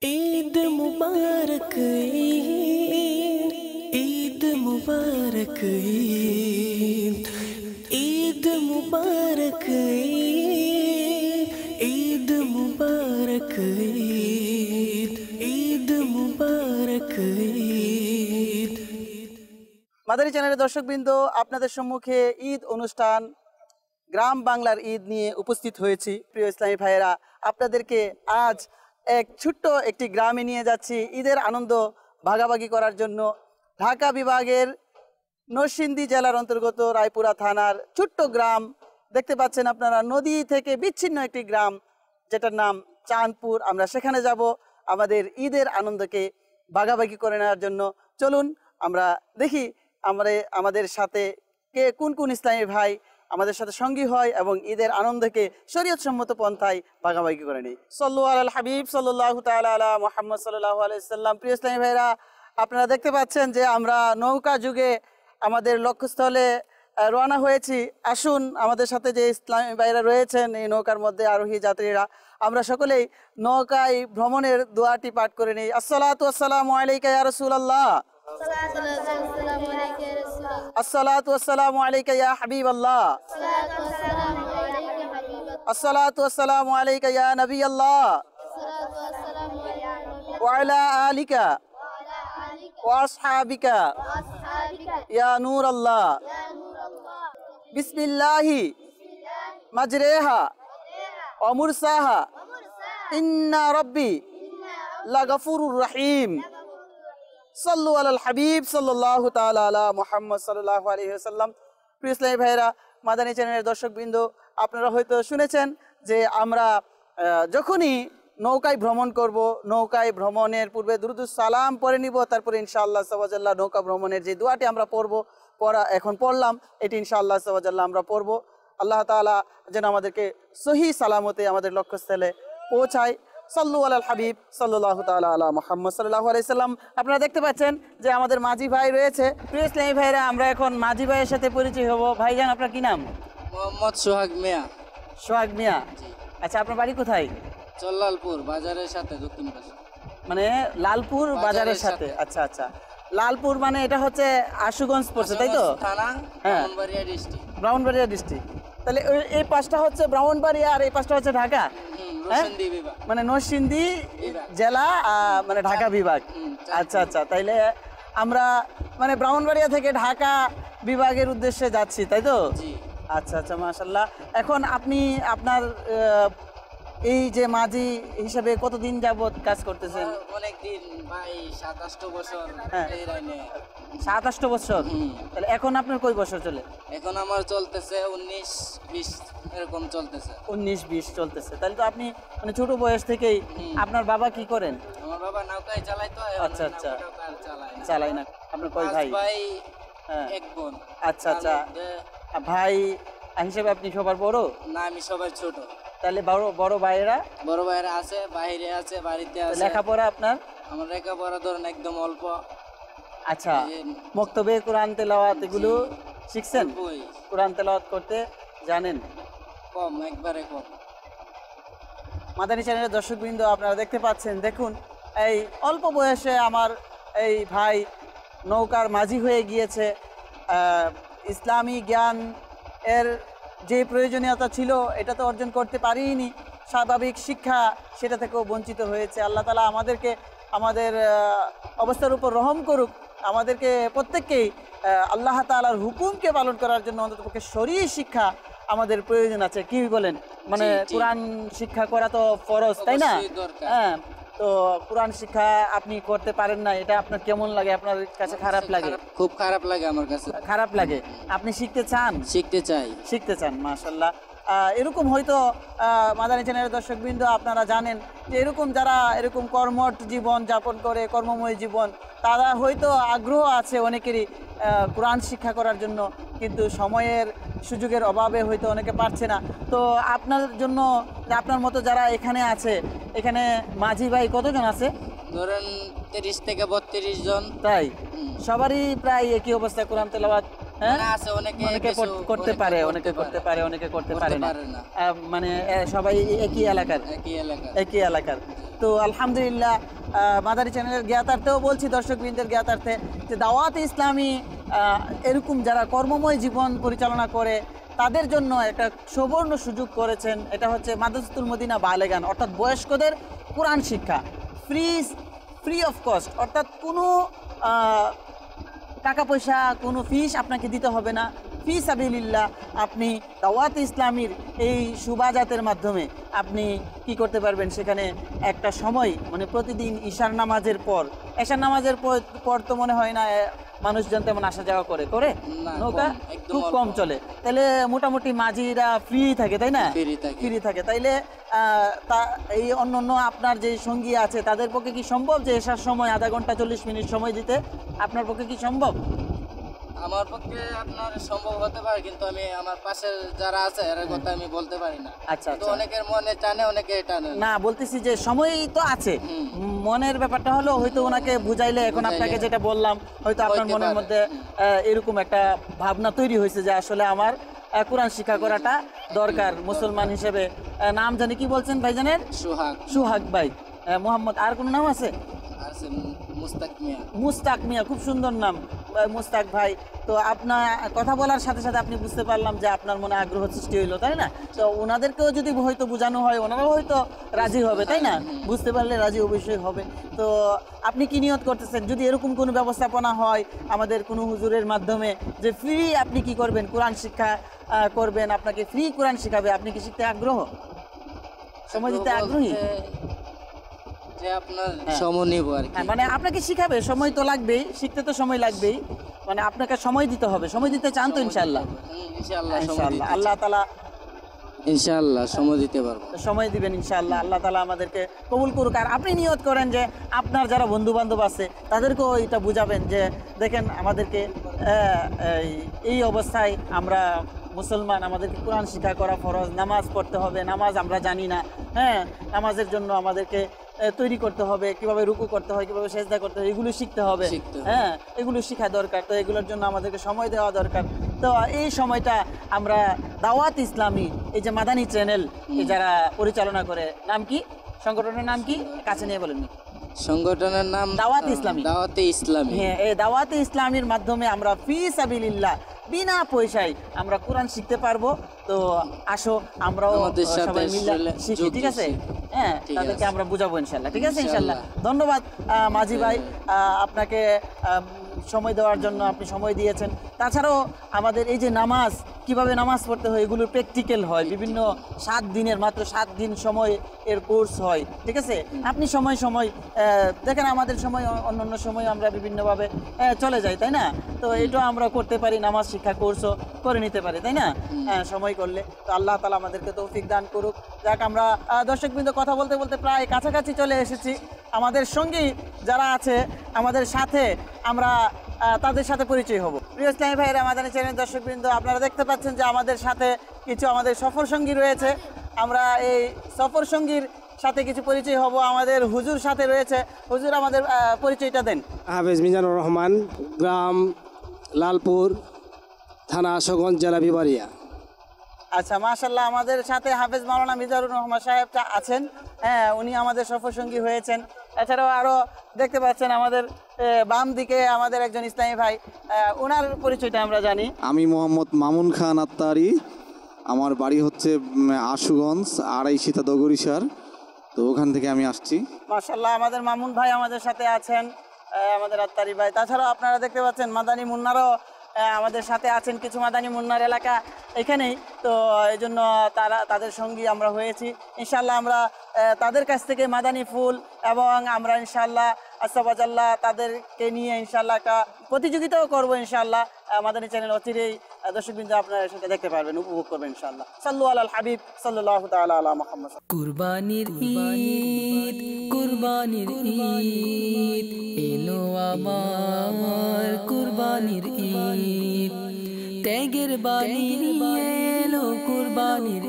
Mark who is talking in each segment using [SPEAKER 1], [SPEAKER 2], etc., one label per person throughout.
[SPEAKER 1] ईद मुबारक ईद मुबारक ईद मुबारक ईद मुबारक ईद मुबारक
[SPEAKER 2] মাদানী চ্যানেলের দর্শকবৃন্দ, আপনাদের সম্মুখে ঈদ অনুষ্ঠান গ্রাম বাংলার ঈদ নিয়ে উপস্থিত হয়েছি। প্রিয় ইসলামী ভাইয়েরা, আপনাদেরকে আজ এক ছোট্ট একটি গ্রামে নিয়ে যাচ্ছি ঈদের আনন্দ ভাগাভাগি করার জন্য। ঢাকা বিভাগের নরসিংদী জেলার অন্তর্গত রায়পুরা থানার ছোট্ট গ্রাম দেখতে পাচ্ছেন আপনারা, নদী থেকে বিচ্ছিন্ন একটি গ্রাম যেটার নাম চাঁদপুর। আমরা সেখানে যাব আমাদের ঈদের আনন্দকে ভাগাভাগি করে নেওয়ার জন্য। চলুন আমরা দেখি আমাদের সাথে কে কোন কোন ইসলামী ভাই আমাদের সাথে সঙ্গী হয় এবং ঈদের আনন্দকে শরীয়ত সম্মত পন্থায় ভাগাভাগি করে নেই। সাল্লু আলাল হাবিব সাল্লাল্লাহু তাআলা আলা মুহাম্মদ সাল্লাল্লাহু আলাইহি সাল্লাম। প্রিয় ইসলামী ভাইরা, আপনারা দেখতে পাচ্ছেন যে আমরা নৌকা যুগে আমাদের লক্ষ্যস্থলে রওনা হয়েছি। আসুন আমাদের সাথে যে ইসলামী ভাইরা রয়েছেন এই নৌকার মধ্যে আরোহী যাত্রীরা, আমরা সকলেই নৌকায় ভ্রমণের দোয়াটি পাঠ করে নিই। আসসালাতু ওয়াসসালামু আলাইকা ইয়া রাসূলুল্লাহ, আসসালাতু ওয়াসসালামু আলাইকা ইয়া হাবিবাল্লাহ, আসসালাতু ওয়াসসালামু আলাইকা ইয়া নবিয়াল্লাহ, ওয়া আলা আলিকা ওয়া আসহাবিকা ইয়া নূরাল্লাহ। বিসমিল্লাহি মাজরেহা ওয়া মুরসাহা ইন্না রাব্বি লাগাফুরুর রহিম। সাল্লু আলাল হাবিব সাল্লাল্লাহু তাআলা আলা মুহাম্মদ সাল্লাল্লাহু আলাইহি ওয়াসাল্লাম। প্রিয় ইসলামী ভাইরা, মাদানী চ্যানেলের দর্শকবৃন্দ, আপনারা হয়তো শুনেছেন যে আমরা যখনই নৌকায় ভ্রমণ করব, নৌকায় ভ্রমণের পূর্বে দুরুদুস সালাম পড়ে নিব, তারপরে ইনশাআল্লাহ সাওয়াজাল্লাহ নৌকা ভ্রমণের যে দোয়াটি আমরা এখন পড়লাম, এটি ইনশাআল্লাহ সাওয়াজাল্লাহ আমরা পড়ব। আল্লাহ তাআলা যেন আমাদেরকে সহি সালামতে আমাদের লক্ষ্যস্থলে পৌঁছায়। সাল্লু আলাল হাবিব সাল্লাল্লাহু তাআলা আলা মুহাম্মদ সাল্লাল্লাহু আলাইহি সাল্লাম। আপনারা দেখতে পাচ্ছেন যে আমাদের মাঝি ভাই রয়েছে। প্রিয় ইসলামী ভাইরা, আমরা এখন মাঝি ভাইয়ের সাথে পরিচয় হব। ভাইজান, আপনার কি নাম?
[SPEAKER 3] মোহাম্মদ সোহাগ মিয়া।
[SPEAKER 2] সোহাগ মিয়া, আচ্ছা, আপনার বাড়ি কোথায়?
[SPEAKER 3] চল্লালপুর বাজারের সাথে, দক্ষিণ পাশে,
[SPEAKER 2] মানে লালপুর বাজারের সাথে। আচ্ছা আচ্ছা, লালপুর মানে এটা হচ্ছে আশুগঞ্জ পড়ছে, তাই তো?
[SPEAKER 3] থানা,
[SPEAKER 2] হ্যাঁ,
[SPEAKER 3] ব্রাহ্মণবাড়িয়া ডিস্ট্রিক্ট।
[SPEAKER 2] ব্রাহ্মণবাড়িয়া ডিস্ট্রিক্ট। তাহলে এই পাশটা হচ্ছে ব্রাহ্মণবাড়িয়া আর এই পাশটা হচ্ছে ঢাকা, মানে নরসিংদী জেলা, মানে ঢাকা বিভাগ। আচ্ছা আচ্ছা, তাইলে আমরা মানে ব্রাহ্মণবাড়িয়া থেকে ঢাকা বিভাগের উদ্দেশ্যে যাচ্ছি, তাই তো? আচ্ছা আচ্ছা, মাশাআল্লাহ। এখন আপনি আপনার এই যে মাঝি হিসাবে কতদিন যাবত কাজ করতেছেন?
[SPEAKER 3] অনেকদিন ভাই, 7-8 বছর।
[SPEAKER 2] হ্যাঁ,
[SPEAKER 3] এই লাইনে
[SPEAKER 2] 7-8 বছর। তাহলে এখন আপনার কয় বছর চলে?
[SPEAKER 3] এখন আমার চলতেছে 19-20 এরকম চলতেছে।
[SPEAKER 2] 19-20 চলতেছে। তাহলে তো আপনি মানে ছোট বয়স থেকেই। আপনার বাবা কি করেন?
[SPEAKER 3] আমার বাবা নৌকায় চালায় তো।
[SPEAKER 2] আচ্ছা আচ্ছা, চালাই না। আপনার কয় ভাই?
[SPEAKER 3] ভাই,
[SPEAKER 2] হ্যাঁ,
[SPEAKER 3] এক বোন।
[SPEAKER 2] আচ্ছা আচ্ছা, ভাই হিসেবে আপনি সবার বড়?
[SPEAKER 3] না, আমি সবার ছোট।
[SPEAKER 2] তাহলে বড় ভাইয়েরা?
[SPEAKER 3] বড় ভাইয়েরা আছে, বাইরে আছে, বাড়িতে আছে।
[SPEAKER 2] লেখাপড়া আপনার?
[SPEAKER 3] আমার লেখাপড়া ধরেন একদম অল্প।
[SPEAKER 2] আচ্ছা, মক্তবে কোরআন তেলাওয়াত এগুলো শিখছেন? কোরআন তেলাওয়াত করতে জানেন?
[SPEAKER 3] কম, একবারে কম।
[SPEAKER 2] মাদানী চ্যানেলের দর্শকবৃন্দ, আপনারা দেখতে পাচ্ছেন, দেখুন এই অল্প বয়সে আমার এই ভাই নৌকার মাঝি হয়ে গিয়েছে। ইসলামী জ্ঞান এর যে প্রয়োজনীয়তা ছিল এটা তো অর্জন করতে পারিনি, স্বাভাবিক শিক্ষা সেটা থেকেও বঞ্চিত হয়েছে। আল্লাহ তাআলা আমাদেরকে আমাদের অবস্থার উপর রহম করুক, আমাদেরকে প্রত্যেককেই আল্লাহ তাআলার হুকুমকে পালন করার জন্য অন্ততপক্ষে শরীয়ী শিক্ষা আমাদের প্রয়োজন আছে। কি বলেন? মানে কোরআন শিক্ষা করা তো ফরজ, তাই না? হ্যাঁ, তো কোরআন শিক্ষা আপনি করতে পারেন না, এটা আপনার কেমন লাগে? আপনার কাছে খারাপ লাগে?
[SPEAKER 3] খুব খারাপ লাগে আমার কাছে।
[SPEAKER 2] খারাপ লাগে। আপনি শিখতে চান? শিখতে চান, মাশাআল্লাহ। এরকম হয়তো মাদানী চ্যানেলের দর্শকবৃন্দ, আপনারা জানেন যে এরকম যারা এরকম কর্মঠ জীবন যাপন করে, কর্মময় জীবন, তারা হয়তো আগ্রহ আছে অনেকেরই কোরআন শিক্ষা করার জন্য, কিন্তু সময়ের সুযোগের অভাবে হয়তো অনেকে পারছে না। তো আপনার জন্য, আপনার মতো যারা এখানে আছে, এখানে মাঝি ভাই কতজন আছে?
[SPEAKER 3] ধরেন 30 থেকে 32 জন।
[SPEAKER 2] তাই? সবারই প্রায় একই অবস্থা, কোরআন তেলাওয়াত অনেকে করতে পারে, অনেকে করতে পারে, অনেকে করতে পারে না। মানে সবাই একই এলাকার। তো আলহামদুলিল্লাহ মাদানী চ্যানেলের জ্ঞাতার্থেও বলছি, দর্শকবৃন্দের জ্ঞাতার্থে, যে দাওয়াতে ইসলামী এরকম যারা কর্মময় জীবন পরিচালনা করে তাদের জন্য একটা সুবর্ণ সুযোগ করেছেন। এটা হচ্ছে মাদ্রাসাতুল মদিনা বালেগান, অর্থাৎ বয়স্কদের কোরআন শিক্ষা ফ্রি অফ কস্ট, অর্থাৎ কোনো টাকা পয়সা, কোনো ফিস আপনাকে দিতে হবে না। ফি সাবিলিল্লাহ আপনি দাওয়াতে ইসলামীর এই শুভাজাতের মাধ্যমে আপনি কি করতে পারবেন, সেখানে একটা সময় মানে প্রতিদিন ঈশার নামাজের পর পর তো মনে হয় না মানুষজন তেমন আসা যাওয়া করে
[SPEAKER 3] না,
[SPEAKER 2] নৌকা
[SPEAKER 3] কম, একদম
[SPEAKER 2] খুব
[SPEAKER 3] অল্প।
[SPEAKER 2] কম চলে, তাহলে মোটামুটি মাঝিরা ফ্রি থাকে, তাই না? ফ্রি থাকে, তাইলে তা এই অন্য আপনার যে সঙ্গী আছে তাদের পক্ষে কি সম্ভব যে এসার সময় আধা ঘন্টা 40 মিনিট সময় দিতে? আপনার পক্ষে কি সম্ভব?
[SPEAKER 3] আমার পক্ষে আপনার সম্ভব হতে পারে, কিন্তু আমি আমার পাশের যারা আছে এর কথা আমি বলতে পারি না।
[SPEAKER 2] আচ্ছা,
[SPEAKER 3] তো
[SPEAKER 2] আচ্ছা।
[SPEAKER 3] অনেকের মনে টানে, অনেকে টানে না।
[SPEAKER 2] না, বলতেছি যে সময় তো আছে, মনের ব্যাপারটা হলো হয়তো ওনাকে বুঝাইলে, এখন আপনাকে যেটা বললাম, হয়তো আপনার
[SPEAKER 3] হইতে
[SPEAKER 2] মনের
[SPEAKER 3] পারে।
[SPEAKER 2] মধ্যে এরকম একটা ভাবনা তৈরি হয়েছে যে আসলে আমার কোরআন শিক্ষা করাটা দরকার মুসলমান হিসেবে। নাম জানি কি বলছেন ভাইজানের? সুহাগ ভাই। মোহাম্মদ, আর কোনো নাম আছে?
[SPEAKER 3] আছে মুস্তাক মিয়া,
[SPEAKER 2] খুব সুন্দর নাম মুস্তাক ভাই। তো আপনার কথা বলার সাথে সাথে আপনি বুঝতে পারলাম যে আপনার মনে আগ্রহ সৃষ্টি হইলো, তাই না? তো ওনাদেরকেও যদি হয়তো বোঝানো হয় ওনারাও হয়তো রাজি হবে, তাই না? বুঝতে পারলে রাজি অবশ্যই হবে। তো আপনি কি নিয়ত করতেছেন, যদি এরকম কোনো ব্যবস্থাপনা হয় আমাদের কোনো হুজুরের মাধ্যমে, যে ফ্রি আপনি কি করবেন, কোরআন শিক্ষা করবেন, আপনাকে ফ্রি কোরআন শিখাবে, আপনি কি শিখতে আগ্রহ, সময় দিতে আগ্রহী?
[SPEAKER 3] যে আপনার সময় নিব আর কি।
[SPEAKER 2] মানে আপনাকে শিখাবে, সময় তো লাগবেই, শিখতে তো সময় লাগবেই, মানে আপনাকে সময় দিতে হবে। সময় দিতে চান তো? ইনশাআল্লাহ
[SPEAKER 3] ইনশাআল্লাহ
[SPEAKER 2] আল্লাহ তাআলা
[SPEAKER 3] ইনশাআল্লাহ সময় দিতে পারবো,
[SPEAKER 2] সময় দিবেন ইনশাআল্লাহ। আল্লাহ তাআলা আমাদেরকে কবুল করুক। আর আপনি নিয়ত করেন যে আপনার যারা বন্ধু বান্ধব আছে তাদেরকেও এটা বুঝাবেন যে দেখেন আমাদেরকে এই অবস্থায় আমরা মুসলমান, আমাদেরকে কোরআন শিক্ষা করা ফরজ, নামাজ পড়তে হবে, নামাজ আমরা জানি না, হ্যাঁ, নামাজের জন্য আমাদেরকে তৈরি করতে হবে, কিভাবে রুকু করতে হয়, কিভাবে সেজদা করতে হয়, এগুলো শিখতে হবে, হ্যাঁ, এগুলো শেখা দরকার। তো এগুলোর জন্য আমাদেরকে সময় দেওয়া দরকার। তো এই সময়টা আমরা দাওয়াত ইসলামী, এই যে মাদানী চ্যানেল যারা পরিচালনা করে, নাম কি সংগঠনের নাম কি, কাছে নিয়ে বলেন?
[SPEAKER 3] সংগঠনের নাম
[SPEAKER 2] দাওয়াত ইসলামী। হ্যাঁ, এই দাওয়াতে ইসলামীর মাধ্যমে আমরা ফি সাবিলিল্লাহ বিনা পয়সায় আমরা কোরআন শিখতে পারবো। তো আসো আমরাও সবাই মিলে শিখি, ঠিক আছে? হ্যাঁ, তাদেরকে আমরা বুঝাবো ইনশাল্লাহ, ঠিক আছে? ইনশাল্লাহ। ধন্যবাদ মাঝি ভাই, আপনাকে সময় দেওয়ার জন্য, আপনি সময় দিয়েছেন। তাছাড়াও আমাদের এই যে নামাজ, কিভাবে নামাজ পড়তে হয়, এগুলোর প্র্যাকটিক্যাল হয় বিভিন্ন 7 দিনের, মাত্র 7 দিন সময় এর কোর্স হয়, ঠিক আছে? আপনি সময় দেখেন আমাদের সময় অন্য সময় আমরা বিভিন্নভাবে চলে যাই, তাই না? তো এটাও আমরা করতে পারি, নামাজ শিক্ষা কোর্সও করে নিতে পারি, তাই না? সময় করলে। তো আল্লাহ তাআলা আমাদেরকে তৌফিক দান করুক। যাক, আমরা দর্শকবৃন্দ কথা বলতে বলতে প্রায় কাছাকাছি চলে এসেছি। আমাদের সঙ্গী যারা আছে আমাদের সাথে, আমরা তাদের সাথে পরিচয় হব। প্রিয় ইসলামী ভাইয়েরা, মাদানী চ্যানেল দর্শকবৃন্দ, আপনারা দেখতে পাচ্ছেন যে আমাদের সাথে কিছু আমাদের সফর সঙ্গী রয়েছে। আমরা এই সফর সঙ্গীর সাথে কিছু পরিচয় হব। আমাদের হুজুর সাথে রয়েছে। হুজুর, আমাদের পরিচয়টা দেন।
[SPEAKER 4] হাফেজ মিজানুর রহমান, গ্রাম লালপুর, থানা আশুগঞ্জ, জেলা বিবারিয়া।
[SPEAKER 2] আচ্ছা, মাশাআল্লাহ, আমাদের সাথে হাফেজ মাওলানা মিজানুর রহমান সাহেবটা আছেন। হ্যাঁ, উনি আমাদের সফর সঙ্গী হয়েছেন। এছাড়াও আরও দেখতে পাচ্ছেন আমাদের বাম দিকে আমাদের একজন ইসলামী ভাই, ওনার পরিচয়টা আমরা জানি।
[SPEAKER 5] আমি মোহাম্মদ মামুন খান আত্তারি, আমার বাড়ি হচ্ছে আশুগঞ্জ, আড়াইশিতা দগরিসার, তো ওখান থেকে আমি আসছি।
[SPEAKER 2] মাশাআল্লাহ, আমাদের মামুন ভাই আমাদের সাথে আছেন, আমাদের আত্তারি ভাই। তাছাড়াও আপনারা দেখতে পাচ্ছেন মাদানী মুন্নারও আমাদের সাথে আছেন। কিছু মাদানী মুন্নার এলাকা এখানেই, তো এই জন্য তাদের সঙ্গী আমরা হয়েছি। ইনশাল্লাহ আমরা তাদের কাছ থেকে মাদানী ফুল এবং আমরা ইনশাল্লাহ আস্তাবাজাল্লাহ তাদেরকে নিয়ে ইনশাল্লাহ একটা প্রতিযোগিতাও করবো। ইনশাল্লাহ মাদানী চ্যানেল অচিরেই দর্শকবৃন্দ আপনারা সেটা দেখতে পারবেন, উপভোগ করবেন ইনশাল্লাহ। সাল্লু আলাল হাবিব সাল্লাল্লাহু তাআলা আলা মুহাম্মদ।
[SPEAKER 1] কুরবানির ঈদ, কুরবানির ঈদ এলো আমার, কুরবানির ঈদ ত্যাগের বাণী নিয়ে এলো, কুরবানির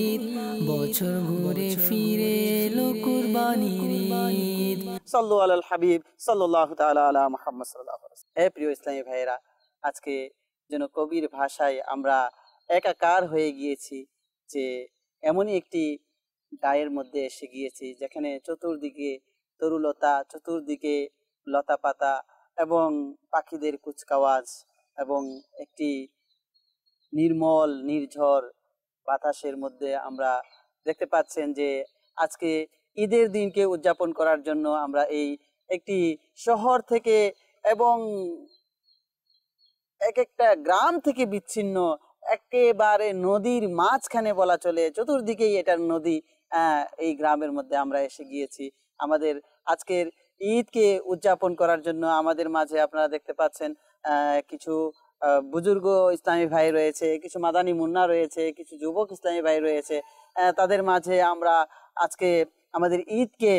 [SPEAKER 1] ঈদ বছর ঘুরে ফিরে এলো, কুরবানির ঈদ।
[SPEAKER 2] সাল্লু আলাল হাবিব সাল্লাল্লাহু তাআলা আলা মুহাম্মদ সাল্লাল্লাহু আলাইহি ওয়াসাল্লাম। হে প্রিয় ইসলামী ভাইয়েরা, আজকে যেন কবির ভাষায় আমরা একাকার হয়ে গিয়েছি যে এমনই একটি গায়ের মধ্যে এসে গিয়েছি, যেখানে চতুর্দিকে তরুলতা, চতুর্দিকে লতা পাতা এবং পাখিদের কুচকাওয়াজ এবং একটি নির্মল নির্ঝর বাতাসের মধ্যে আমরা দেখতে পাচ্ছেন যে আজকে ঈদের দিনকে উদযাপন করার জন্য আমরা এই একটি শহর থেকে এবং এক একটা গ্রাম থেকে বিচ্ছিন্ন একেবারে নদীর মাঝখানে বলা চলে, চতুর্দিকেই এটার নদী, এই গ্রামের মধ্যে আমরা এসে গিয়েছি আমাদের আজকের ঈদকে উদযাপন করার জন্য। আমাদের মাঝে আপনারা দেখতে পাচ্ছেন কিছু বুজুর্গ ইসলামী ভাই রয়েছে, কিছু মাদানী মুন্না রয়েছে, কিছু যুবক ইসলামী ভাই রয়েছে। তাদের মাঝে আমরা আজকে আমাদের ঈদকে,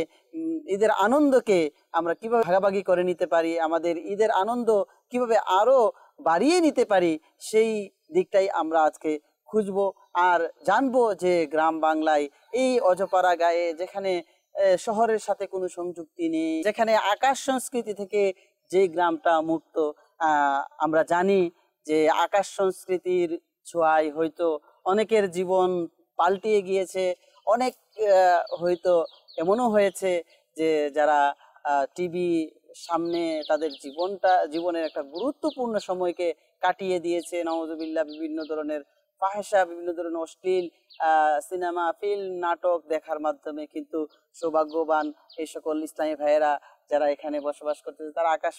[SPEAKER 2] ঈদের আনন্দকে আমরা কিভাবে ভাগাভাগি করে নিতে পারি, আমাদের ঈদের আনন্দ কিভাবে আরো বাড়িয়ে নিতে পারি, সেই দিকটাই আমরা আজকে খুঁজবো আর জানবো যে গ্রাম বাংলায় এই অজপাড়া গায়ে, যেখানে শহরের সাথে কোনো সংযুক্তি নেই, যেখানে আকাশ সংস্কৃতি থেকে যে গ্রামটা মুক্ত, আমরা জানি যে আকাশ সংস্কৃতির ছোঁয়ায় হয়তো অনেকের জীবন পাল্টিয়ে গিয়েছে, অনেক হয়তো এমনও হয়েছে যে যারা টিভি সামনে তাদের জীবনের একটা গুরুত্বপূর্ণ সময়কে কাটিয়ে দিয়েছে নাউজুবিল্লাহ, বিভিন্ন ধরনের ফাহিশা, বিভিন্ন ধরনের অশ্লীল সিনেমা, ফিল্ম, নাটক দেখার মাধ্যমে। কিন্তু সৌভাগ্যবান এই সকল ইসলামী ভাইয়েরা যারা এখানে বসবাস করতেছে, তারা আকাশ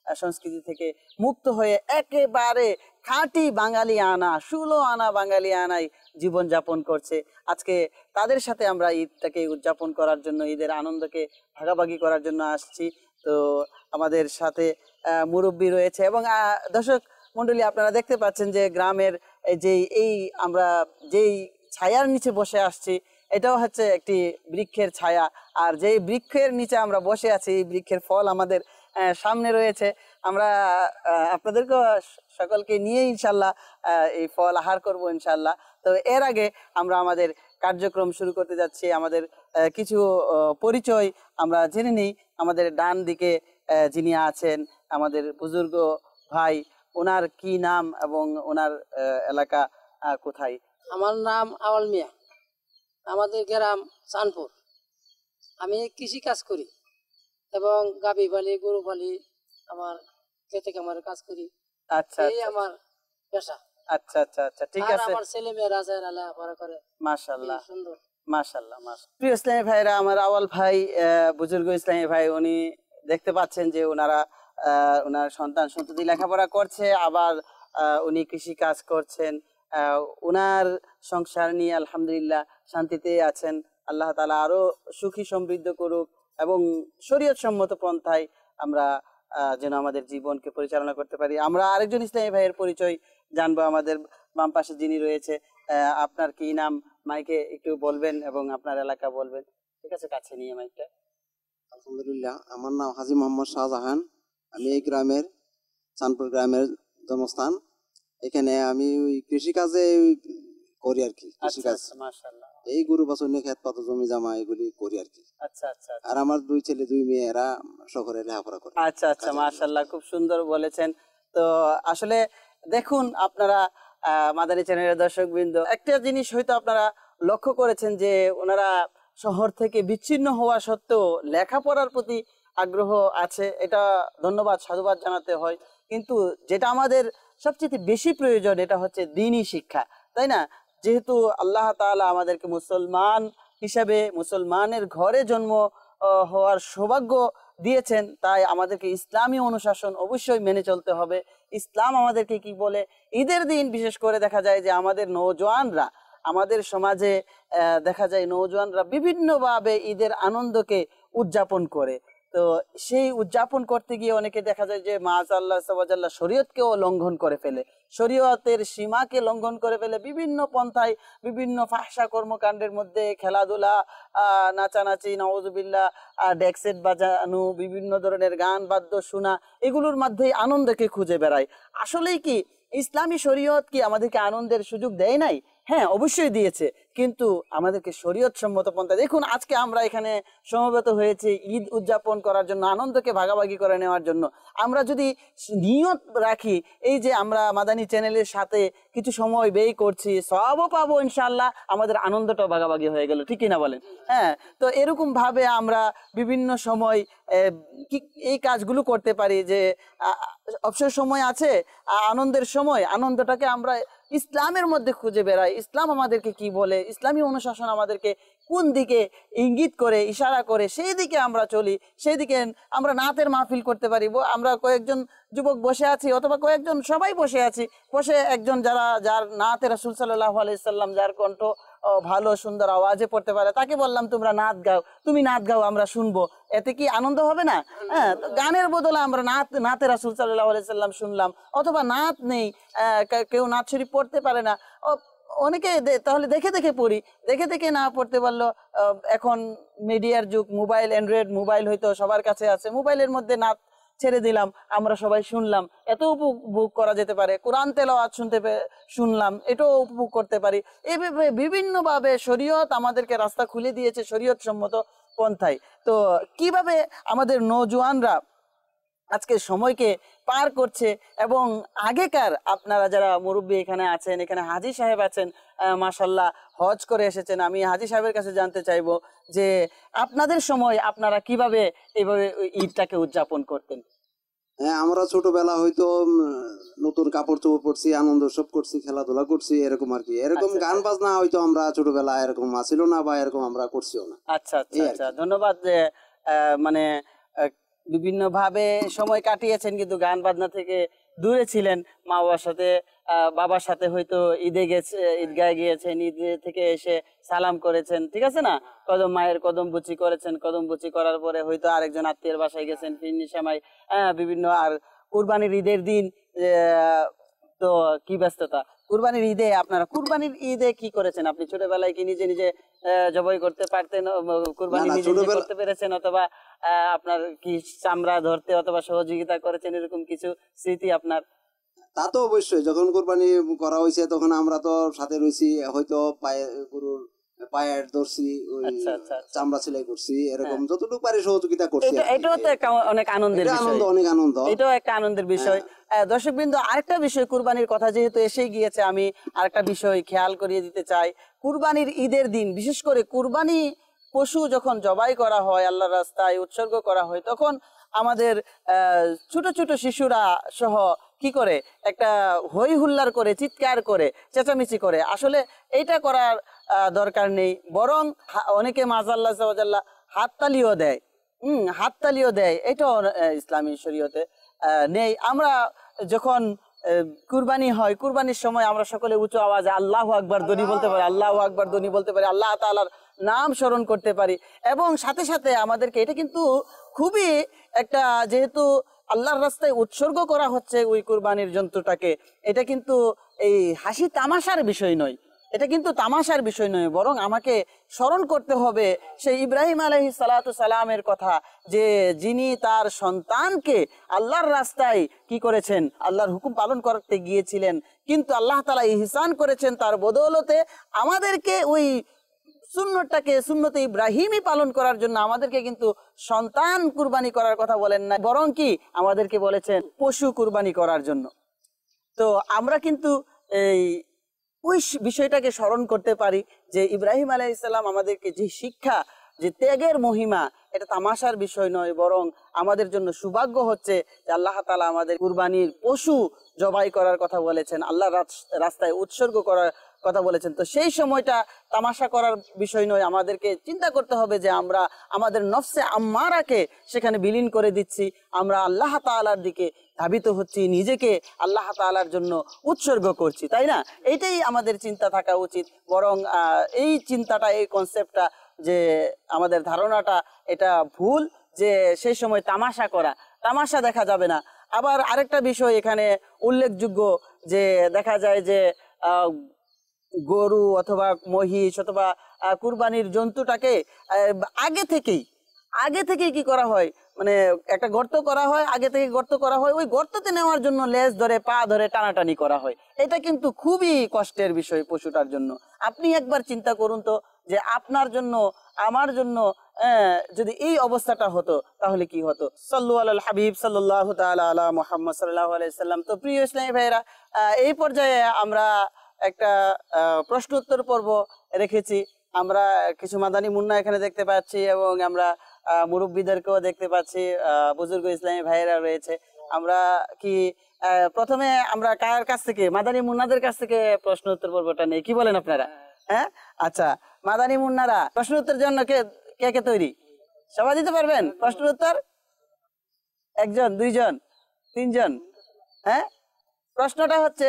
[SPEAKER 2] সংস্কৃতি থেকে মুক্ত হয়ে একেবারে খাঁটি বাঙালি আনা, 16 আনা বাঙালি আনায় জীবনযাপন করছে। আজকে তাদের সাথে আমরা ঈদটাকে উদযাপন করার জন্য, ঈদের আনন্দকে ভাগাভাগি করার জন্য আসছি। তো আমাদের সাথে মুরব্বী রয়েছে এবং দর্শক মন্ডলী, আপনারা দেখতে পাচ্ছেন যে গ্রামের এই আমরা যেই ছায়ার নিচে বসে আসছি, এটাও হচ্ছে একটি বৃক্ষের ছায়া। আর যেই বৃক্ষের নিচে আমরা বসে আছি, এই বৃক্ষের ফল আমাদের সামনে রয়েছে। আমরা আপনাদেরকে সকলকে নিয়ে ইনশাল্লাহ এই ফল আহার করব ইনশাল্লাহ। তো এর আগে আমরা আমাদের কার্যক্রম শুরু করতে যাচ্ছি। আমাদের কিছু পরিচয় আমরা জেনে নিই। আমাদের ডান দিকে যিনি আছেন আমাদের বুজুর্গ ভাই, ওনার কি নাম এবং ওনার এলাকা কোথায়?
[SPEAKER 6] আমার নাম আওয়াল মিয়া, আমাদের গ্রাম চানপুর। আমি কৃষি কাজ করি এবং গাভী পালি, গরু পালি, আমার খেতে কামারে কাজ করি।
[SPEAKER 2] আচ্ছা,
[SPEAKER 6] এই আমার পেশা।
[SPEAKER 2] আচ্ছা আচ্ছা আচ্ছা, ঠিক আছে।
[SPEAKER 6] আমার ছেলে মেয়েরা আছে, লেখাপড়া করে।
[SPEAKER 2] মাশাআল্লাহ,
[SPEAKER 6] সুন্দর,
[SPEAKER 2] মাশাআল্লাহ, মাশাআল্লাহ। প্রিয় ইসলামী ভাইরা, আমার আওয়াল ভাই, বুজুর্গ ইসলামী ভাই, উনি দেখতে পাচ্ছেন যে ওনার সন্তান সন্ততি লেখাপড়া করছে, আবার উনি কৃষি কাজ করছেন। ওনার সংসার নিয়ে আলহামদুলিল্লাহ শান্তিতে আছেন। আল্লাহ তাআলা আরো সুখী সমৃদ্ধ করুক এবং শরীয়ত সম্মত পন্থায় আমরা যেন আমাদের জীবনকে পরিচালনা করতে পারি। আমরা আরেকজন ইসলামী ভাইয়ের পরিচয় জানবো। আমাদের বাম পাশে যিনি রয়েছে, আপনার কি নাম? মাইকে একটু বলবেন এবং আপনার এলাকা বলবেন। ঠিক আছে, কাছে নিয়ে মাইকটা।
[SPEAKER 7] আলহামদুলিল্লাহ, আমার নাম হাজী মোহাম্মদ শাহজাহান। আমি এই গ্রামের, চাঁদপুর গ্রামের জন্মস্থান। এখানে আমি কৃষিকাজে করি আর কি, কৃষিকাজ।
[SPEAKER 2] মাশাআল্লাহ।
[SPEAKER 7] এই গরু বাছুর নিয়ে, খেত পাত, জমি জামা এগুলি করি আর কি।
[SPEAKER 2] আচ্ছা আচ্ছা।
[SPEAKER 7] আর আমার 2 ছেলে 2 মেয়ে, এরা শহরে লেখাপড়া করে।
[SPEAKER 2] আচ্ছা আচ্ছা, মাশাআল্লাহ, খুব সুন্দর বলেছেন। তো আসলে দেখুন, আপনারা মাদানী চ্যানেলের দর্শকবৃন্দ, একটা জিনিস হয়তো আপনারা লক্ষ্য করেছেন যে ওনারা শহর থেকে বিচ্ছিন্ন হওয়া সত্ত্বেও লেখাপড়ার প্রতি আগ্রহ আছে। এটা ধন্যবাদ, সাধুবাদ জানাতে হয়। কিন্তু যেটা আমাদের সবচেয়ে বেশি প্রয়োজন, এটা হচ্ছে দ্বীনি শিক্ষা, তাই না? যেহেতু আল্লাহ তাআলা আমাদেরকে মুসলমান হিসাবে, মুসলমানের ঘরে জন্ম হওয়ার সৌভাগ্য দিয়েছেন, তাই আমাদেরকে ইসলামী অনুশাসন অবশ্যই মেনে চলতে হবে। ইসলাম আমাদেরকে কি বলে? ঈদের দিন বিশেষ করে দেখা যায় যে আমাদের নওজোয়ানরা, আমাদের সমাজে দেখা যায় নওজোয়ানরা বিভিন্নভাবে ঈদের আনন্দকে উদযাপন করে। তো সেই উদযাপন করতে গিয়ে অনেকে দেখা যায় যে মাআযাল্লাহ সাওয়াজাল্লাহ শরীয়তকেও লঙ্ঘন করে ফেলে, শরীয়তের সীমাকে লঙ্ঘন করে ফেলে। বিভিন্ন পন্থায়, বিভিন্ন ফাহশা কর্মকাণ্ডের মধ্যে খেলাধুলা, নাচানাচি, নাউজুবিল্লাহ, ডেকসেট বাজানো, বিভিন্ন ধরনের গান বাদ্য শোনা, এগুলোর মধ্যেই আনন্দকে খুঁজে বেড়ায়। আসলেই কি ইসলামী শরীয়ত কি আমাদেরকে আনন্দের সুযোগ দেয় নাই? হ্যাঁ, অবশ্যই দিয়েছে। কিন্তু আমাদেরকে শরীয়ত সম্মত পন্থা। দেখুন আজকে আমরা এখানে সমবেত হয়েছি ঈদ উদযাপন করার জন্য, আনন্দকে ভাগাভাগি করে নেওয়ার জন্য। আমরা যদি নিয়ত রাখি এই যে আমরা মাদানী চ্যানেলের সাথে কিছু সময় ব্যয় করছি, সবও পাবো ইনশাআল্লাহ, আমাদের আনন্দটাও ভাগাভাগি হয়ে গেল, ঠিক কিনা বলেন? হ্যাঁ, তো এরকম ভাবে আমরা বিভিন্ন সময় এই কাজগুলো করতে পারি যে অবসর সময় আছে, আনন্দের সময়, আনন্দটাকে আমরা ইসলামের মধ্যে খুঁজে বেড়াই। ইসলাম আমাদেরকে কি বলে, ইসলামী অনুশাসন আমাদেরকে কোন দিকে ইঙ্গিত করে, ইশারা করে, সেই দিকে আমরা চলি, সেই দিকে আমরা নাতের মাহফিল করতে পারি। আমরা কয়েকজন যুবক বসে আছি অথবা কয়েকজন সবাই বসে আছি, বসে একজন যার নাতে রাসূল সাল্লাল্লাহু আলাইহি সাল্লাম, যার কণ্ঠ ভালো সুন্দর আওয়াজে পড়তে পারে, তাকে বললাম তোমরা নাত গাও, তুমি নাত গাও, আমরা শুনবো, এতে কি আনন্দ হবে না? হ্যাঁ, গানের বদলে আমরা নাতে রাসূল সাল্লাল্লাহু আলাইহি সাল্লাম শুনলাম। অথবা নাত নেই, কেউ নাত শরীফ পড়তে পারে না, অনেকে তাহলে দেখে দেখে পড়ি, দেখে দেখে না পড়তে পারলো। এখন মিডিয়ার যুগ, মোবাইল, অ্যান্ড্রয়েড মোবাইল হয়তো সবার কাছে আছে, মোবাইলের মধ্যে নাত ছেড়ে দিলাম, আমরা সবাই শুনলাম, এত উপভোগ করা যেতে পারে। কোরআন তেলাওয়াত শুনলাম, এটাও উপভোগ করতে পারি। এইভাবে বিভিন্নভাবে শরীয়ত আমাদেরকে রাস্তা খুলে দিয়েছে শরীয়ত সম্মত পন্থায়। তো কিভাবে আমাদের নওজোয়ানরা আজকে সময়কে পার করছে, এবং আগেকার আপনারা যারা মুরব্বী এখানে আছেন, এখানে হাজী সাহেব আছেন, মাশাআল্লাহ হজ করে এসেছেন, আমি হাজী সাহেবের কাছে জানতে চাইবো যে আপনাদের সময় আপনারা কিভাবে এইভাবে ঈদটাকে উদযাপন করতেন?
[SPEAKER 7] হ্যাঁ, আমরা ছোটবেলা হয়তো নতুন কাপড় চোপড় পরছি, আনন্দ সব করছি, খেলাধুলা করছি, এরকম আর কি। এরকম গান বাজনা হয়তো আমরা ছোটবেলা এরকম আসিল না, বা এরকম আমরা করছিও না।
[SPEAKER 2] আচ্ছা আচ্ছা আচ্ছা, ধন্যবাদ। যে মানে বিভিন্ন ভাবে সময় কাটিয়েছেন, কিন্তু গান বাজনা থেকে দূরে ছিলেন। মা বাবার সাথে হয়তো ঈদগাহে গিয়েছেন, ঈদ থেকে এসে সালাম করেছেন, ঠিক আছে না, মায়ের কদম বুচি করেছেন, কদম বুচি করার পরে হয়তো আরেকজন আত্মীয়ের বাসায় গেছেন, ফিরনি সময় বিভিন্ন। আর কুরবানির ঈদের দিন তো কি ব্যস্ততা। কুরবানির ঈদে কি করেছেন আপনি? ছোটবেলায় কি নিজে নিজে জবাই করতে পারতেন, কুরবানি নিজে নিজে করতে পেরেছেন, অথবা আপনার কি চামড়া ধরতে অথবা সহযোগিতা করেছেন, এরকম কিছু স্মৃতি আপনার?
[SPEAKER 7] তা তো অবশ্যই, যখন কোরবানি করা হয়েছে তখন আমরা তো সাথে রয়েছি, হয়তো গরুর পায়ের ধরছি, চামড়া সেলাই করছি, এরকম যতটুকু পারি সহযোগিতা করছি।
[SPEAKER 2] এটাও তো অনেক আনন্দের বিষয়,
[SPEAKER 7] অনেক আনন্দ,
[SPEAKER 2] এটাও একটা আনন্দের বিষয়। দর্শকবৃন্দ, আরেকটা বিষয়, কুরবানির কথা যেহেতু এসেই গিয়েছে, আমি আরেকটা বিষয় খেয়াল করিয়ে দিতে চাই। কুরবানির ঈদের দিন, বিশেষ করে কুরবানি পশু যখন জবাই করা হয়, আল্লাহর রাস্তায় উৎসর্গ করা হয়, তখন আমাদের ছোট ছোট শিশুরা সহ কি করে একটা হই হুল্লার করে, চিৎকার করে, চেঁচামেচি করে। আসলে এইটা করার দরকার নেই, বরং অনেকে মাযাল্লাহ হাততালিও দেয়, হাততালিও দেয়, এটাও ইসলামী শরীয়তে নেই। আমরা যখন কুরবানি হয়, কুরবানির সময় আমরা সকলে উঁচু আওয়াজে আল্লাহু আকবার ধ্বনি বলতে পারি, আল্লাহু আকবার ধ্বনি বলতে পারি, আল্লাহ তাআলার নাম স্মরণ করতে পারি। এবং সাথে সাথে আমাদেরকে এটা কিন্তু খুবই একটা, যেহেতু আল্লাহর রাস্তায় উৎসর্গ করা হচ্ছে ওই কুরবানির জন্তুটাকে, এটা কিন্তু এই হাসি তামাশার বিষয় নয়, এটা কিন্তু তামাশার বিষয় নয়, বরং আমাকে স্মরণ করতে হবে সেই ইব্রাহিম আলাইহিস সালাতু সালামের কথা, যে যিনি তার সন্তানকে আল্লাহর রাস্তায় কি করেছেন, আল্লাহর হুকুম পালন করতে গিয়েছিলেন, কিন্তু আল্লাহ তাআলা ইহসান করেছেন, তার বদৌলতে আমাদেরকে ওই সুন্নতে ইব্রাহিমই পালন করার জন্য আমাদেরকে কিন্তু সন্তান কুরবানি করার কথা বলেন না, বরং কি আমাদেরকে বলেছেন পশু কুরবানি করার জন্য। তো আমরা কিন্তু ওই বিষয়টাকে স্মরণ করতে পারি যে ইব্রাহিম আলাইহিস সালাম আমাদেরকে যে শিক্ষা, যে ত্যাগের মহিমা, এটা তামাশার বিষয় নয়, বরং আমাদের জন্য সৌভাগ্য হচ্ছে যে আল্লাহ তাআলা আমাদের কুরবানির পশু জবাই করার কথা বলেছেন, আল্লাহর রাস্তায় উৎসর্গ করার কথা বলেছেন। তো সেই সময়টা তামাশা করার বিষয় নয়, আমাদেরকে চিন্তা করতে হবে যে আমরা আমাদের নফসে আম্মারাকে সেখানে বিলীন করে দিচ্ছি, আমরা আল্লাহ তাআলার দিকে ধাবিত হচ্ছি, নিজেকে আল্লাহ তাআলার জন্য উৎসর্গ করছি, তাই না? এইটাই আমাদের চিন্তা থাকা উচিত। বরং এই চিন্তাটা, এই কনসেপ্টটা, যে আমাদের ধারণাটা, এটা ভুল, যে সেই সময় তামাশা করা, তামাশা দেখা যাবে না। আবার আরেকটা বিষয় এখানে উল্লেখযোগ্য, যে দেখা যায় যে গরু অথবা মহিষ অথবা কুরবানির জন্তুটাকে আগে থেকে কি করা হয়, মানে একটা গর্ত করা হয়, আগে থেকে গর্ত করা হয়, ওই গর্ততে নেওয়ার জন্য লেজ ধরে পা ধরে টানাটানি করা হয়। এটা কিন্তু খুবই কষ্টের বিষয় পশুটার জন্য। আপনি একবার চিন্তা করুন তো যে আপনার জন্য আমার জন্য যদি এই অবস্থাটা হতো তাহলে কি হতো। সাল্লু আলাল হাবিব সাল্লাল্লাহু তাআলা আলা মুহাম্মদ সাল্লাল্লাহু আলাইহি সাল্লাম। তো প্রিয় ইসলামী ভাইরা, এই পর্যায়ে আমরা একটা প্রশ্ন উত্তর পর্ব রেখেছি। আমরা কিছু মাদানী মুন্না এখানে দেখতে পাচ্ছি এবং আমরা মুরব্বীদেরকেও দেখতে পাচ্ছি, বুজুর্গ ইসলামী ভাইয়েরা রয়েছে। আমরা কি প্রথমে আমরা কার কাছ থেকে, মাদানী মুন্নাদের কাছ থেকে প্রশ্ন উত্তর পর্বটা নেই, কি বলেন আপনারা? হ্যাঁ, আচ্ছা, মাদানী মুন্নারা প্রশ্ন উত্তরের জন্য কে কে তৈরি? সবাই দিতে পারবেন প্রশ্ন উত্তর? একজন, দুইজন, তিনজন? হ্যাঁ, প্রশ্নটা হচ্ছে,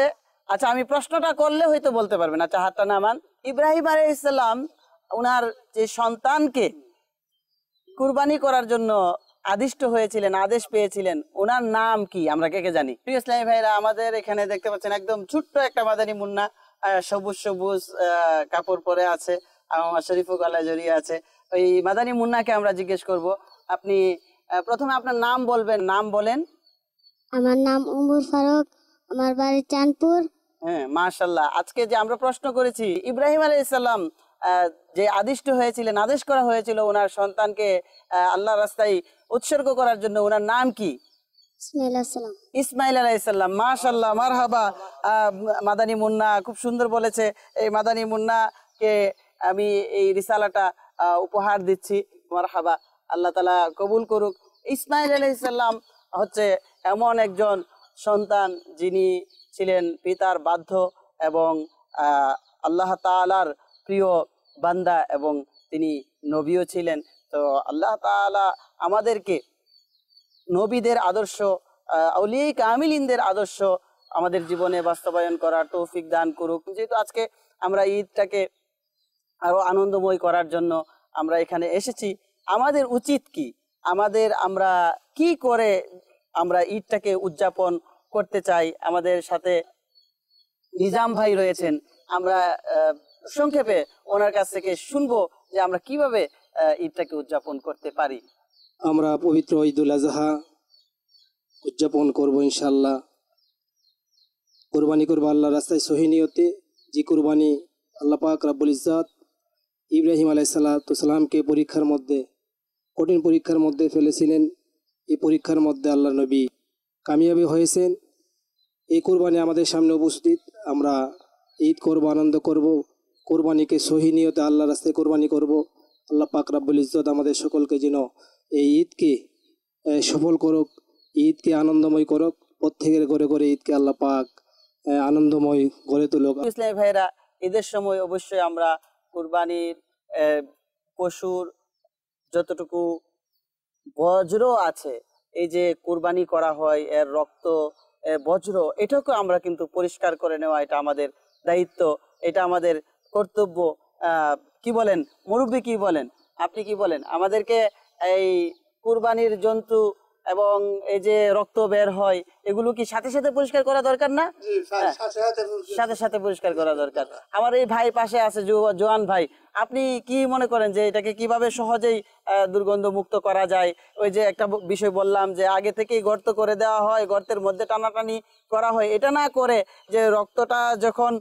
[SPEAKER 2] আচ্ছা আমি প্রশ্নটা করলে হয়তো বলতে পারবেন। আচ্ছা, হাতটা নামান। ইব্রাহিম আলাইহিস সালাম ওনার যে সন্তানকে কুরবানি করার জন্য আদিষ্ট হয়েছিলেন, আদেশ পেয়েছিলেন, ওনার নাম কি? আমরা কে কে জানি? প্রিয় ইসলামী ভাইরা, আমাদের এখানে দেখতে পাচ্ছেন একদম ছোট্ট একটা মাদানী মুন্না, সবুজ সবুজ কাপড় পরে আছে, আমার শরীফও গলায় জড়িয়ে আছে। ওই মাদানী মুন্নাকে আমরা জিজ্ঞেস করব, আপনি প্রথমে আপনার নাম বলবেন। নাম বলেন।
[SPEAKER 8] আমার নাম উমর ফারুক, আমার বাড়ি চাঁদপুর।
[SPEAKER 2] হ্যাঁ, মাশাআল্লাহ। আজকে যে আমরা প্রশ্ন করেছি, ইব্রাহিম আলাইহিস সালাম যে আদিষ্ট হয়েছিলেন, আদেশ করা হয়েছিল ওনার সন্তানকে আল্লাহর রাস্তায় উৎসর্গ করার জন্য, ওনার নাম কি? ইসমাইল আলাইহিস সালাম। মাশাআল্লাহ, মারহাবা। মাদানী মুন্না খুব সুন্দর বলেছে। এই মাদানী মুন্নাকে আমি এই রিসালাটা উপহার দিচ্ছি। মারহাবা, আল্লাহ তাআলা কবুল করুক। ইসমাইল আলাইহিস সালাম হচ্ছে এমন একজন সন্তান যিনি ছিলেন পিতার বাধ্য এবং আল্লাহ তাআলার প্রিয় বান্দা এবং তিনি নবীও ছিলেন। তো আল্লাহ তাআলা আমাদেরকে নবীদের আদর্শ, আউলিয়া কামিলিনদের আদর্শ আমাদের জীবনে বাস্তবায়ন করার তৌফিক দান করুক। যেহেতু আজকে আমরা ঈদটাকে আরো আনন্দময় করার জন্য আমরা এখানে এসেছি, আমাদের উচিত কি, আমরা কি করে আমরা ঈদটাকে উদযাপন করতে চাই। আমাদের সাথে নিজাম ভাই রয়েছেন, আমরা সংক্ষেপে ওনার কাছ থেকে শুনবো যে আমরা কিভাবে ঈদটাকে উদযাপন করতে পারি।
[SPEAKER 4] আমরা পবিত্র ঈদুল আজহা উদযাপন করব ইনশাআল্লাহ। কুরবানি করব আল্লাহর রাস্তায় সহি নিয়তে। যে কুরবানি আল্লাহ পাক রব্বুল ইজ্জত ইব্রাহিম আলাইহিস সালামকে পরীক্ষার মধ্যে, কঠিন পরীক্ষার মধ্যে ফেলেছিলেন, এই পরীক্ষার মধ্যে আল্লাহ নবী কামিয়াবি হয়েছেন। এই কুরবানি আমাদের সামনে উপস্থিত। আমরা ঈদ করব, আনন্দ করব, কোরবানিকে সহি নিয়তে আল্লাহর রাস্তায় কোরবানি করব। আল্লাহ পাক রব্বুল ইজ্জত আমাদের সকলকে যেন এই ঈদকে সফল করুক, ঈদকে আনন্দময় করুক। প্রত্যেকের ঘরে ঘরে ঈদকে আল্লাহ পাক আনন্দময় গড়ে তুলুক।
[SPEAKER 2] ইসলামী ভাইরা, ঈদের সময় অবশ্যই আমরা কুরবানির পশুর যতটুকু বজ্র আছে, এই যে কুরবানি করা হয় এর রক্ত, বজ্র, এটাকে আমরা কিন্তু পরিষ্কার করে নেওয়া, এটা আমাদের দায়িত্ব, এটা আমাদের কর্তব্য। কি বলেন মুরব্বী, কি বলেন, আপনি কি বলেন? আমাদেরকে এই কুরবানির জন্তু এবং এই যে রক্ত বের হয়, এগুলো কি সাথে সাথে পরিষ্কার করা দরকার না? সাথে সাথে পরিষ্কার করা দরকার। আমার এই ভাই পাশে আছে, জোয়ান ভাই, আপনি কি মনে করেন যে এটাকে কিভাবে সহজেই দুর্গন্ধ মুক্ত করা যায়? ওই যে একটা বিষয় বললাম যে আগে থেকেই গর্ত করে দেওয়া হয়, গর্তের মধ্যে টানাটানি করা হয়, এটা না করে যে রক্তটা যখন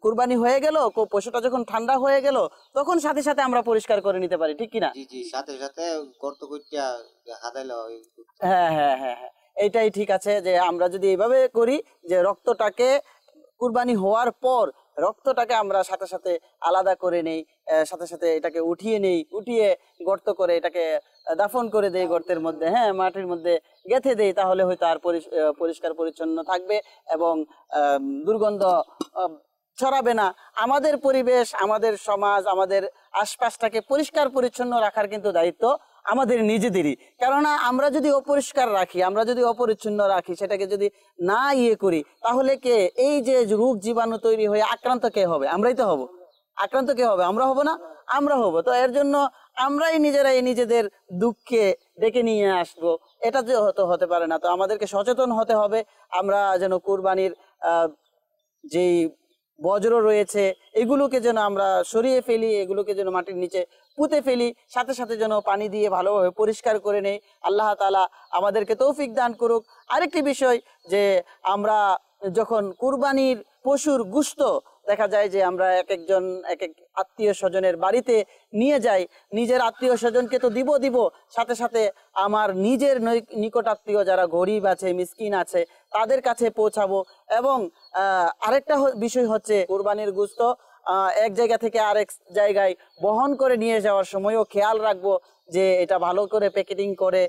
[SPEAKER 2] কুরবানি হয়ে গেল, পশুটা যখন ঠান্ডা হয়ে গেল, তখন সাথে সাথে আমরা পরিষ্কার করে নিতে পারি, ঠিক কিনা?
[SPEAKER 3] জি জি, সাথে সাথে গর্ত কইরা হাতাইলো।
[SPEAKER 2] হ্যাঁ হ্যাঁ হ্যাঁ হ্যাঁ, এইটাই ঠিক আছে যে আমরা যদি এইভাবে করি যে রক্তটাকে কুরবানি হওয়ার পর রক্তটাকে আমরা সাথে সাথে আলাদা করে নেই, সাথে সাথে এটাকে উঠিয়ে নেই, উঠিয়ে গর্ত করে এটাকে দাফন করে দেই গর্তের মধ্যে, হ্যাঁ, মাটির মধ্যে গেঁথে দেই, তাহলে হয়তো আর পরিষ্কার পরিচ্ছন্ন থাকবে এবং দুর্গন্ধ ছড়াবে না। আমাদের পরিবেশ, আমাদের সমাজ, আমাদের আশপাশটাকে পরিষ্কার পরিচ্ছন্ন রাখার কিন্তু দায়িত্ব আমাদের নিজেদেরই। কেননা আমরা যদি অপরিষ্কার রাখি, আমরা যদি অপরিচ্ছন্ন রাখি, সেটাকে যদি না করি, তাহলে কে এই যে রোগ জীবাণু তৈরি হয়ে আক্রান্ত কে হবে? আমরাই তো হব। আক্রান্ত কে হবে? আমরা হব না? আমরা হব। তো এর জন্য আমরাই নিজেরাই নিজেদের দুঃখে ডেকে নিয়ে আসবো, এটা যে হতে পারে না। তো আমাদেরকে সচেতন হতে হবে, আমরা যেন কুরবানির যেই বজ্র রয়েছে এগুলোকে যেন আমরা সরিয়ে ফেলি, এগুলোকে যেন মাটির নিচে পুঁতে ফেলি, সাথে সাথে যেন পানি দিয়ে ভালোভাবে পরিষ্কার করে নেই। আল্লাহ তাআলা আমাদেরকে তৌফিক দান করুক। আরেকটি বিষয় যে আমরা যখন কুরবানির পশুর গোশত দেখা যায় যে আমরা এক একজন এক এক আত্মীয় স্বজনের বাড়িতে নিয়ে যাই, নিজের আত্মীয় স্বজনকে তো দিব, সাথে সাথে আমার নিজের নিকট আত্মীয় যারা গরিব আছে, মিসকিন আছে, তাদের কাছে পৌঁছাবো। এবং আরেকটা বিষয় হচ্ছে কুরবানির গোশত এক জায়গা থেকে আরেক জায়গায় বহন করে নিয়ে যাওয়ার সময়ও খেয়াল রাখবো যে এটা ভালো করে প্যাকেটিং করে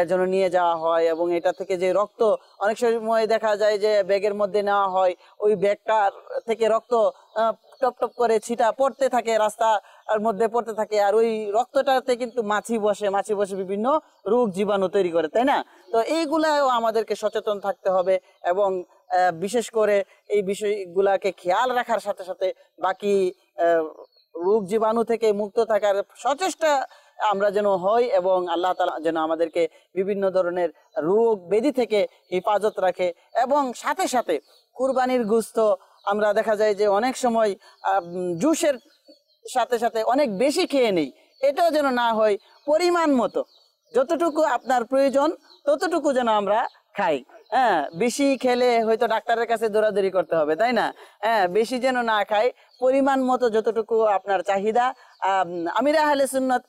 [SPEAKER 2] যেন নিয়ে যাওয়া হয়। এবং এটা থেকে যে রক্ত অনেক সময় দেখা যায় যে ব্যাগের মধ্যে নেওয়া হয়, ওই ব্যাগটার থেকে রক্ত টপ টপ করে ছিটা পড়তে থাকে, রাস্তার মধ্যে পড়তে থাকে, আর ওই রক্তটাতে কিন্তু মাছি বসে বিভিন্ন রোগ জীবাণু তৈরি করে, তাই না? তো এইগুলাও আমাদেরকে সচেতন থাকতে হবে এবং বিশেষ করে এই বিষয়গুলাকে খেয়াল রাখার সাথে সাথে বাকি রোগ জীবাণু থেকে মুক্ত থাকার সচেষ্টা আমরা যেন হই এবং আল্লাহ তাআলা যেন আমাদেরকে বিভিন্ন ধরনের রোগ ব্যাধি থেকে হেফাজত রাখে। এবং সাথে সাথে কুরবানির গোশত আমরা দেখা যায় যে অনেক সময় জুসের সাথে সাথে অনেক বেশি খেয়ে নেই, এটাও যেন না হয়। পরিমাণ মতো যতটুকু আপনার প্রয়োজন ততটুকু যেন আমরা খাই। হ্যাঁ, বেশি খেলে হয়তো ডাক্তারের কাছে দৌড়াদৌড়ি করতে হবে, তাই না? হ্যাঁ, বেশি যেন না খাই, পরিমাণ মতো যতটুকু আপনার চাহিদা। আমির আহলে সুন্নাত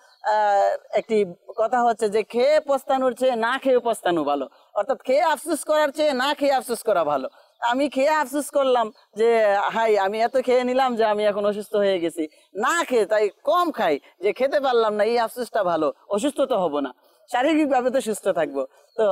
[SPEAKER 2] একটি কথা হচ্ছে যে খেয়ে পস্তানোর চেয়ে না খেয়ে পস্তানো ভালো, অর্থাৎ খেয়ে আফসোস করার চেয়ে না খেয়ে আফসোস করা ভালো। আমি খেয়ে আফসোস করলাম যে হাই আমি এত খেয়ে নিলাম যে আমি এখন অসুস্থ হয়ে গেছি, না খেয়ে তাই কম খাই যে খেতে পারলাম না, এই আফসোসটা ভালো। অসুস্থ তো হব না, শারীরিকভাবে তো সুস্থ থাকবো। তো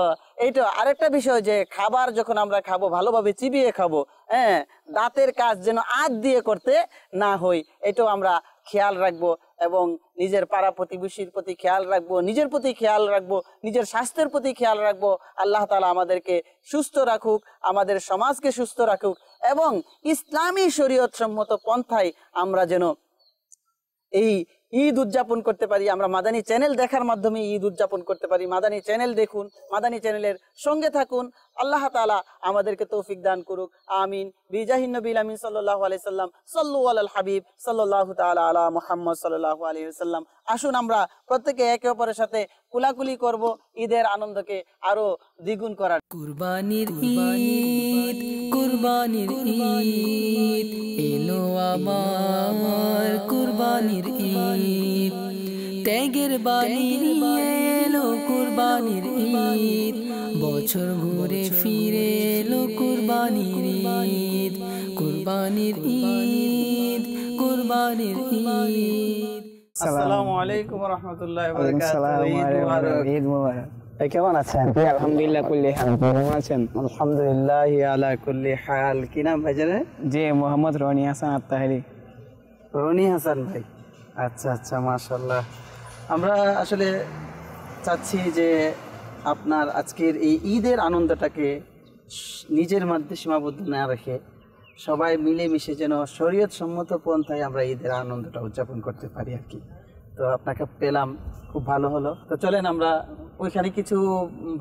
[SPEAKER 2] এইটা আরেকটা বিষয় যে খাবার যখন আমরা খাবো ভালোভাবে চিবিয়ে খাবো, হ্যাঁ, দাঁতের কাজ যেন আঁত দিয়ে করতে না হই, এটাও আমরা খেয়াল রাখবো। এবং নিজের পাড়া প্রতিবেশীর প্রতি খেয়াল রাখবো, নিজের প্রতি খেয়াল রাখবো, নিজের স্বাস্থ্যের প্রতি খেয়াল রাখবো। আল্লাহ তাআলা আমাদেরকে সুস্থ রাখুক, আমাদের সমাজকে সুস্থ রাখুক এবং ইসলামী শরীয়ত সম্মত পন্থায় আমরা যেন এই ঈদ উদযাপন করতে পারি। আমরা মাদানী চ্যানেল দেখার মাধ্যমে ঈদ উদযাপন করতে পারি। মাদানী চ্যানেল দেখুন, মাদানী চ্যানেলের সঙ্গে থাকুন। আল্লাহ তাআলা আমাদেরকে তৌফিক দান করুক, আমিন। বিজাহিন নবীল আমিন সাল্লাল্লাহু আলাইহি সাল্লাম, সাল্লু আলাল হাবিব সাল্লাল্লাহু তাআলা আলা মুহাম্মদ সাল্লাল্লাহু আলাইহি ওয়াসাল্লাম। আসুন আমরা প্রত্যেকে একে অপরের সাথে কুলাকুলি করব, ঈদের আনন্দকে আরো দ্বিগুণ করার।
[SPEAKER 1] কুরবানির ঈদ, কুরবানির ঈদ এলো আমার, কুরবানির ঈদ ত্যাগের বাণী নিয়ে এলো কুরবানির ঈদ, বছর ঘুরে ফিরে এলো কুরবানির ঈদ, কুরবানির ঈদ, কুরবানির ঈদ।
[SPEAKER 2] আসসালামু আলাইকুম ওয়া রাহমাতুল্লাহি ওয়া বারাকাতুহু।
[SPEAKER 9] ঈদ মুবারক। কেমন আছেন? আলহামদুলিল্লাহ কুল্লি হাল। কেমন আছেন?
[SPEAKER 2] আলহামদুলিল্লাহ আলা কুল্লি হাল। কি নাম ভাইজান?
[SPEAKER 9] জি, মোহাম্মদ রনি হাসান আত্তাহারি।
[SPEAKER 2] রনি হাসান ভাই, আচ্ছা আচ্ছা, মাশাআল্লাহ। আমরা আসলে চাচ্ছি যে আপনার আজকের এই ঈদের আনন্দটাকে নিজের মধ্যে সীমাবদ্ধ না রেখে সবাই মিলেমিশে যেন শরীয়ত সম্মত পন্থায় আমরা ঈদের আনন্দটা উদযাপন করতে পারি আর কি। তো আপনাকে পেলাম, খুব ভালো হলো। তো চলেন আমরা ওইখানে কিছু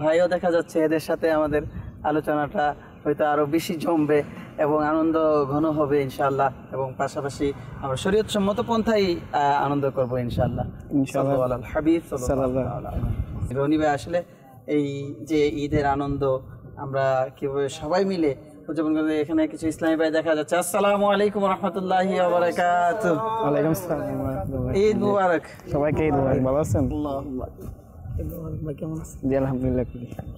[SPEAKER 2] ভাইও দেখা যাচ্ছে, এদের সাথে আমাদের আলোচনাটা হয়তো আরো বেশি জমবে এবং আনন্দ ঘন হবে ইনশাআল্লাহ। এবং পাশাপাশি আমরা শরীয়ত সম্মত পন্থায় আনন্দ করবো ইনশাআল্লাহ। ইনশাআল্লাহ হাবিব সাল্লাল্লাহু আলাইহি ওয়াসাল্লাম। রনি ভাই, আসলে এই যে ঈদের আনন্দ আমরা কিভাবে সবাই মিলে উদযাপন করতে, এখানে কিছু ইসলামী ভাই দেখা যাচ্ছে। আসসালামু আলাইকুম ওয়া রাহমাতুল্লাহি ওয়া বারাকাতুহু।
[SPEAKER 9] ওয়ালাইকুম আসসালাম ওয়া রাহমাতুল্লাহ।
[SPEAKER 2] ঈদ মুবারক
[SPEAKER 9] সবাইকে ঈদ মুবারক। ভালো আছেন?
[SPEAKER 2] আল্লাহুম্মা ঈদ মুবারক ভাই, কেমন আছেন?
[SPEAKER 9] জি আলহামদুলিল্লাহ কুল্লি হাল।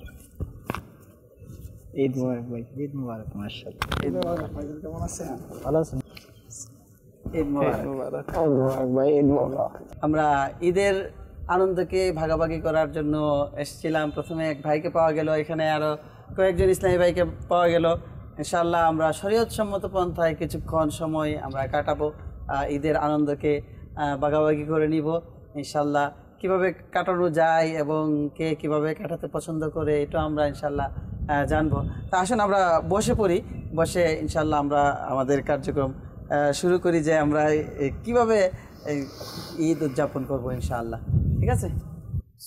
[SPEAKER 9] ঈদ মুবারক ভাই। ঈদ মুবারক। মাশাআল্লাহ।
[SPEAKER 2] ঈদ মুবারক ভাই, কেমন আছেন?
[SPEAKER 9] ভালো আছেন?
[SPEAKER 2] ঈদ মুবারক।
[SPEAKER 9] ঈদ মুবারক ভাই। ঈদ মুবারক।
[SPEAKER 2] আমরা ঈদের আনন্দকে ভাগাভাগি করার জন্য এসেছিলাম। প্রথমে এক ভাইকে পাওয়া গেল, এখানে আরো কয়েকজন ইসলামী ভাইকে পাওয়া গেল। ইনশাআল্লাহ আমরা শরীয়ত সম্মত পন্থায় কিছুক্ষণ সময় আমরা কাটাবো, ঈদের আনন্দকে ভাগাভাগি করে নিব ইনশাআল্লাহ। কিভাবে কাটানো যায় এবং কে কিভাবে কাটাতে পছন্দ করে, এটা আমরা ইনশাআল্লাহ জানবো। তা আসুন আমরা বসে পড়ি, বসে ইনশাআল্লাহ আমরা আমাদের কার্যক্রম শুরু করি যে আমরা কিভাবে ঈদ উদযাপন করবো ইনশাআল্লাহ। ঠিক আছে?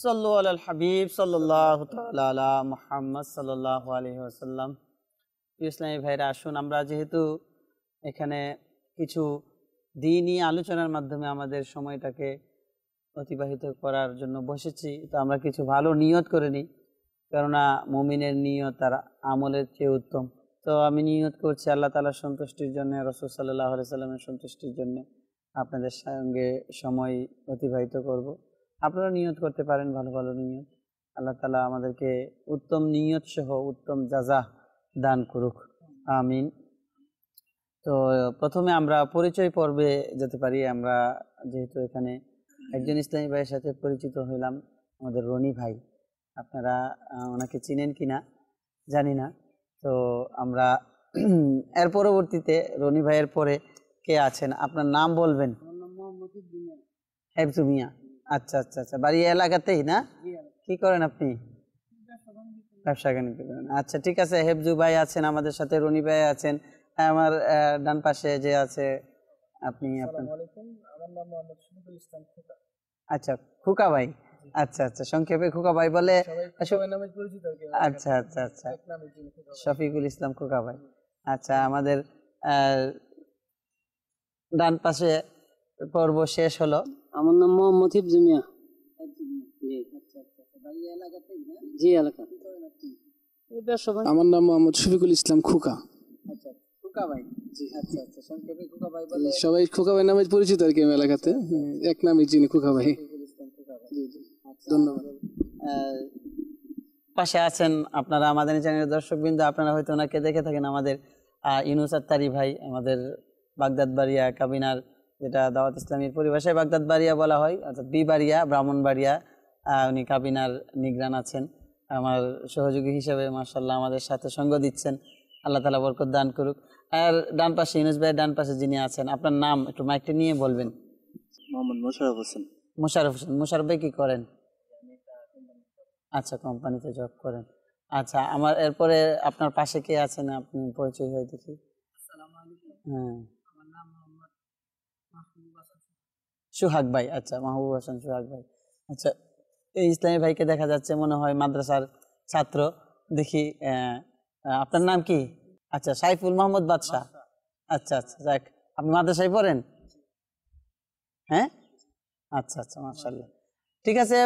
[SPEAKER 2] সাল্লু আলাল হাবিব সাল্লাল্লাহু তাআলা আলা মুহাম্মদ সাল্লাল্লাহু আলাইহি ওয়াসাল্লাম। ইসলামী ভাইরা, আসুন আমরা যেহেতু এখানে কিছু দ্বীনি আলোচনার মাধ্যমে আমাদের সময়টাকে অতিবাহিত করার জন্য বসেছি, তো আমরা কিছু ভালো নিয়ত করে নিই, কেননা মুমিনের নিয়ত তার আমলের চেয়ে উত্তম। তো আমি নিয়ত করছি আল্লাহ তাআলার সন্তুষ্টির জন্য, রাসূল সাল্লাল্লাহু আলাইহি সাল্লামের সন্তুষ্টির জন্য আপনাদের সঙ্গে সময় অতিবাহিত করব। আপনারা নিয়ত করতে পারেন ভালো ভালো নিয়ত। আল্লাহ তাআলা আমাদেরকে উত্তম নিয়ত সহ উত্তম জাযা দান করুক, আমিন। তো প্রথমে আমরা পরিচয় পর্বে যেতে পারি। আমরা যেহেতু এখানে একজন ইসলামী ভাইয়ের সাথে পরিচিত হইলাম, আমাদের রনি ভাই, আপনারা ওনাকে চিনেন কিনা জানি না। তো আমরা এর পরবর্তীতে রনি ভাইয়ের পরে কে আছেন, আপনার নাম বলবেন? হেফজু মিয়া। আচ্ছা আচ্ছা আচ্ছা, বাড়ি এলাকাতেই না? কি করেন আপনি? ব্যবসা বাণিজ্য করেন। আচ্ছা ঠিক আছে, হেফজু ভাই আছেন আমাদের সাথে, রনি ভাই আছেন, আমার ডান পাশে যে আছে আপনি, আচ্ছা খুকা ভাই। আচ্ছা আচ্ছা, সংক্ষেপে খুকা ভাই বলে। আচ্ছা আচ্ছা আচ্ছা, শফিকুল ইসলাম খুকা ভাই। আচ্ছা, আমাদের ডান পাশে পর্ব শেষ হলো।
[SPEAKER 6] আমার নাম মোহাম্মদ হিফজু মিয়া। জি, এলাকা।
[SPEAKER 4] আমার নাম মোহাম্মদ শফিকুল ইসলাম খোকা।
[SPEAKER 2] আচ্ছা, খোকা ভাই। জি, আচ্ছা আচ্ছা, সংক্ষেপে খোকা ভাই বলে।
[SPEAKER 4] সবাই খোকা ভাই নামে পরিচিত আর কি এলাকাতে, এক নামে চিনি খোকা ভাই। ধন্যবাদ।
[SPEAKER 2] পাশে আছেন আপনারা আমাদের চ্যানেলের দর্শকবৃন্দ, আপনারা হয়তো ওনাকে দেখে থাকেন, আমাদের ইউনুস আত্তারি ভাই, আমাদের বাগদাদ বাড়িয়া কাবিনার, যেটা দাওয়াত ইসলামীর পরিভাষায় বাগদাদ বাড়িয়া বলা হয়, অর্থাৎ বিবাড়িয়া, ব্রাহ্মণবাড়িয়া। উনি কাবিনার নিগরান আছেন, আমার সহযোগী হিসেবে মাশাআল্লাহ আমাদের সাথে সঙ্গ দিচ্ছেন। আল্লাহ তাআলা বরকত দান করুক। আর ডান পাশে ইউনুস ভাইয়ের ডান পাশে যিনি আছেন, আপনার নাম একটু মাইকটা নিয়ে বলবেন।
[SPEAKER 10] মোহাম্মদ মোশাররফ হোসেন।
[SPEAKER 2] মোশাররফ হোসেন। মোশাররফ ভাই কি করেন? আচ্ছা, কোম্পানিতে জব করেন। আচ্ছা, আমার এরপরে আপনার পাশে কে আছেন, আপনি পরিচয় হয়ে দেখি। হ্যাঁ, সুহাগ ভাই। আচ্ছা, মাহবুব হাসান সুহাগ ভাই। আচ্ছা, এই ইসলামী ভাইকে দেখা যাচ্ছে মনে হয় মাদ্রাসার ছাত্র দেখি। আপনার নাম কি? আচ্ছা, সাইফুল মাহমুদ বাদশাহ। আচ্ছা আচ্ছা, যাক, আপনি মাদ্রাসায় পড়েন? হ্যাঁ, আচ্ছা আচ্ছা, মাশাআল্লাহ। ঠিক আছে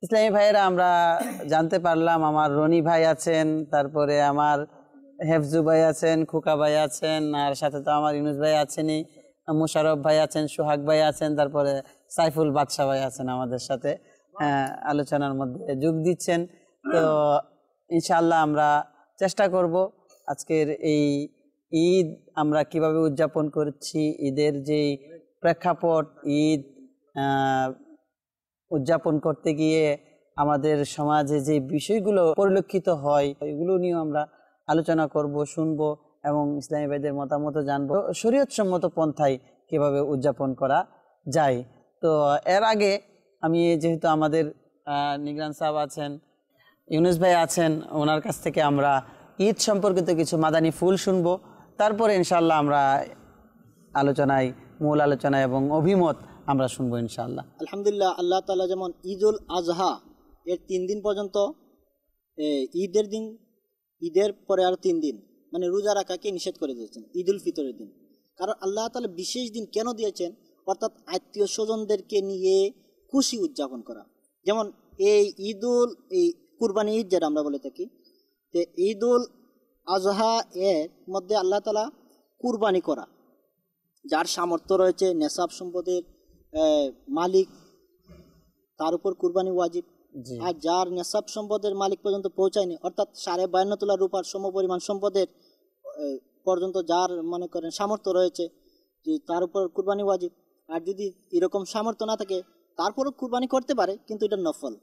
[SPEAKER 2] ইসলামী ভাইয়েরা, আমরা জানতে পারলাম আমার রনি ভাই আছেন, তারপরে আমার হেফজু ভাই আছেন, খোকা ভাই আছেন, আর সাথে তো আমার ইউনুস ভাই আছেনই, মোশাররফ ভাই আছেন, সোহাগ ভাই আছেন, তারপরে সাইফুল বাদশাহ ভাই আছেন আমাদের সাথে আলোচনার মধ্যে যোগ দিচ্ছেন। তো ইনশাআল্লাহ আমরা চেষ্টা করব আজকের এই ঈদ আমরা কিভাবে উদযাপন করছি, ঈদের যেই প্রেক্ষাপট, ঈদ উদযাপন করতে গিয়ে আমাদের সমাজে যে বিষয়গুলো পরিলক্ষিত হয় এগুলো নিয়েও আমরা আলোচনা করব, শুনবো এবং ইসলামী ভাইদের মতামত জানবো, শরীয়তসম্মত পন্থায় কিভাবে উদযাপন করা যায়। তো এর আগে আমি যেহেতু আমাদের নিগরান সাহেব আছেন, ইউনুস ভাই আছেন, ওনার কাছ থেকে আমরা ঈদ সম্পর্কিত কিছু মাদানী ফুল শুনবো, তারপরে ইনশাআল্লাহ আমরা আলোচনায়, মূল আলোচনায় এবং অভিমত আমরা শুনবো ইনশাআল্লাহ।
[SPEAKER 10] আলহামদুলিল্লাহ, আল্লাহ তাআলা যেমন ঈদুল আজহা এর 3 দিন পর্যন্ত, ঈদের দিন, ঈদের পরে আরো 3 দিন মানে রোজা রাখাকে নিষেধ করে দিয়েছেন ঈদুল ফিতরের দিন। কারণ আল্লাহ তাআলা বিশেষ দিন কেন দিয়েছেন, অর্থাৎ আত্মীয় স্বজনদেরকে নিয়ে খুশি উদযাপন করা। যেমন এই কুরবানি ঈদ যেটা আমরা বলে থাকি, যে ঈদুল আজহা এর মধ্যে আল্লাহ তাআলা কুরবানি করা, যার সামর্থ্য রয়েছে, নেশাব সম্পদের মালিক, তার উপর কুরবানি ওয়াজিব। আর যার নেশাব সম্পদের মালিক পর্যন্ত পৌঁছায়নি, অর্থাৎ 52.5 তোলা রূপার সমপরিমাণ সম্পদের পর্যন্ত যার মনে করেন সামর্থ্য রয়েছে, তার উপর কুরবানি ওয়াজিব। আর যদি এরকম সামর্থ্য না থাকে তারপরও কুরবানি করতে পারে, কিন্তু এটা নফল।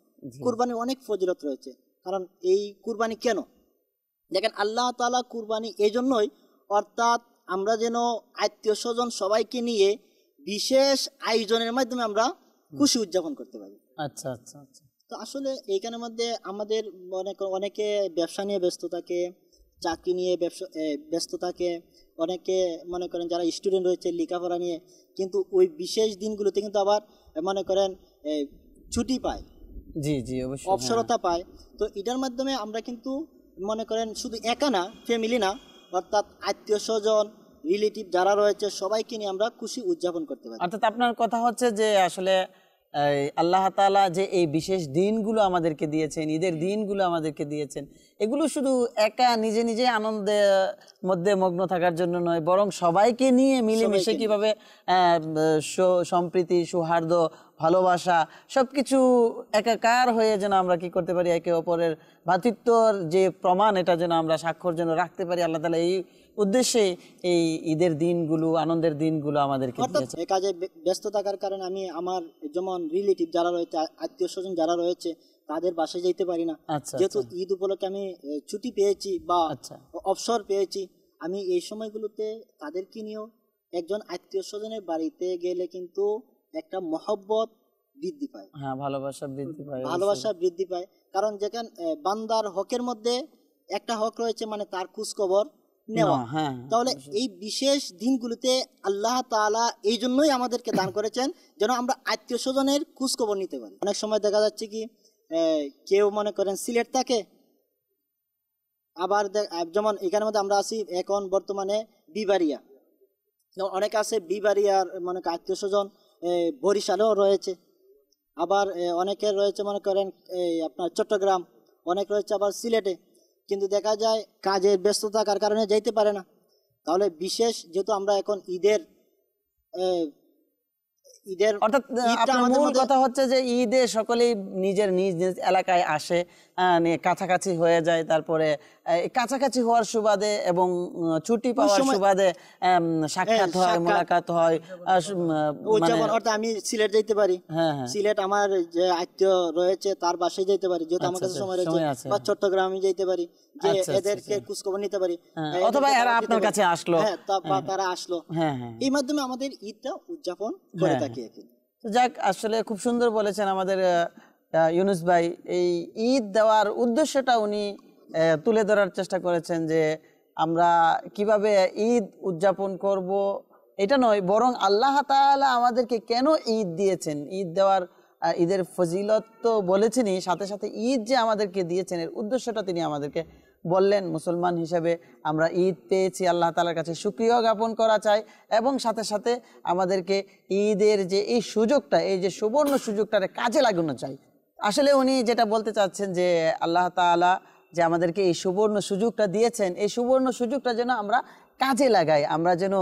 [SPEAKER 10] কুরবানির অনেক ফজিলত রয়েছে। কারণ এই কুরবানি কেন দেখেন, আল্লাহ তাআলা কুরবানি এই জন্যই, অর্থাৎ আমরা যেন আত্মীয় স্বজন সবাইকে নিয়ে বিশেষ আয়োজনের মাধ্যমে আমরা খুশি উদযাপন করতে পারি।
[SPEAKER 2] আচ্ছা আচ্ছা আচ্ছা।
[SPEAKER 10] তো আসলে এইখানের মধ্যে আমাদের অনেকে ব্যবসা নিয়ে ব্যস্ত থাকে, চাকরি নিয়ে ব্যস্ত থাকে, অনেকে মনে করেন যারা স্টুডেন্ট রয়েছে লেখাপড়া নিয়ে, কিন্তু ওই বিশেষ দিনগুলোতে কিন্তু আবার মনে করেন ছুটি পায়,
[SPEAKER 2] জি জি অবশ্যই,
[SPEAKER 10] অবসরতা পায়। তো এটার মাধ্যমে আমরা কিন্তু মনে করেন শুধু একা না, ফ্যামিলি না, অর্থাৎ আত্মীয় স্বজন, রিলেটিভ যারা রয়েছে সবাইকে নিয়ে আমরা খুশি উদযাপন করতে পারি।
[SPEAKER 2] অর্থাৎ আপনার কথা হচ্ছে যে আসলে আল্লাহ তাআলা যে এই বিশেষ দিনগুলো আমাদেরকে দিয়েছেন, ঈদের দিনগুলো আমাদেরকে দিয়েছেন, এগুলো শুধু একা নিজে নিজে আনন্দের মধ্যে মগ্ন থাকার জন্য নয়, বরং সবাইকে নিয়ে মিলেমিশে কিভাবে সম্প্রীতি, সৌহার্দ্য, ভালোবাসা সবকিছু একাকার হয়ে যেন আমরা কি করতে পারি, একে অপরের ভ্রাতৃত্বর যে প্রমাণ এটা যেন আমরা স্বাক্ষর যেন রাখতে পারি। আল্লাহ তাআলা এই উদ্দেশ্যে এই ঈদের দিনগুলো, আনন্দের দিনগুলো আমাদেরকে দিয়েছেন।
[SPEAKER 10] এই কাজে ব্যস্ত থাকার কারণে আমি আমার যেমন রিলেটিভ যারা রয়েছে, আত্মীয় স্বজন যারা রয়েছে, তাদের বাসায় যেতে পারি না। যেহেতু ঈদ উপলক্ষে আমি ছুটি পেয়েছি বা অবসর পেয়েছি, আমি এই সময়গুলোতে তাদেরকে নিয়েও একজন আত্মীয় স্বজনের বাড়িতে গেলে কিন্তু একটা মহব্বত বৃদ্ধি পায়, ভালোবাসা বৃদ্ধি পায়। কারণ যেখানে বান্দার হকের মধ্যে একটা হক রয়েছে, মানে তার খোঁজ খবর নেওয়া। তাহলে এই বিশেষ দিনগুলোতে আল্লাহ তাআলা এই জন্যই আমাদেরকে দান করেছেন যেন আমরা আত্মীয় স্বজনের খোঁজ খবর নিতে পারি। অনেক সময় দেখা যাচ্ছে কি কেউ মনে করেন সিলেট থাকে, আবার যেমন এখানের মধ্যে আমরা আছি এখন বর্তমানে বিবাড়িয়া, অনেক আছে বিবাড়িয়ার মনে করেন আত্মীয় স্বজন বরিশালেও রয়েছে, আবার অনেকের রয়েছে মনে করেন আপনার চট্টগ্রাম, অনেক রয়েছে আবার সিলেটে, কিন্তু দেখা যায় কাজের ব্যস্ত থাকার কারণে যাইতে পারে না। তাহলে বিশেষ যেহেতু আমরা এখন ঈদের
[SPEAKER 2] অর্থাৎ আপনার মূল কথা হচ্ছে যে ঈদে সকলেই নিজের নিজ নিজ এলাকায় আসে, কাছাকাছি হয়ে যায়, তারপরে কাছাকাছি হওয়ার সুবাদে এবং ছুটি পাওয়ার সুবাদে সাক্ষাৎ হয়, মোলাকাত হয়।
[SPEAKER 10] যেমন অর্থাৎ আমি সিলেট যাইতে পারি, সিলেট আমার যে আত্মীয় রয়েছে তার বাসায় যাইতে পারি যেহেতু আমার কাছে সময় রয়েছে, বা চট্টগ্রামে যাইতে পারি যে এদেরকে খোঁজ খবর নিতে পারি,
[SPEAKER 2] অথবা এরা আপনার কাছে আসলো,
[SPEAKER 10] তারা আসলো, এই মাধ্যমে আমাদের ঈদটা উদযাপন করে থাকি।
[SPEAKER 2] যাক, আসলে খুব সুন্দর বলেছেন আমাদের ইউনুস ভাই। এই ঈদ দেওয়ার উদ্দেশ্যটা উনি তুলে ধরার চেষ্টা করেছেন যে আমরা কিভাবে ঈদ উদযাপন করব এটা নয়, বরং আল্লাহ তাআলা আমাদেরকে কেন ঈদ দিয়েছেন, ঈদ দেওয়ার ঈদের ফজিলত তো বলেছেনই, সাথে সাথে ঈদ যে আমাদেরকে দিয়েছেন এর উদ্দেশ্যটা তিনি আমাদেরকে বললেন। মুসলমান হিসেবে আমরা ঈদ পেয়েছি, আল্লাহ তাআলার কাছে শুকরিয়া জ্ঞাপন করা চাই, এবং সাথে সাথে আমাদেরকে ঈদের যে এই সুযোগটা, এই যে সুবর্ণ সুযোগটাকে কাজে লাগানো চাই। আসলে উনি যেটা বলতে চাচ্ছেন যে আল্লাহ তাআলা যে আমাদেরকে এই সুবর্ণ সুযোগটা দিয়েছেন, এই সুবর্ণ সুযোগটা যেন আমরা কাজে লাগাই, আমরা যেন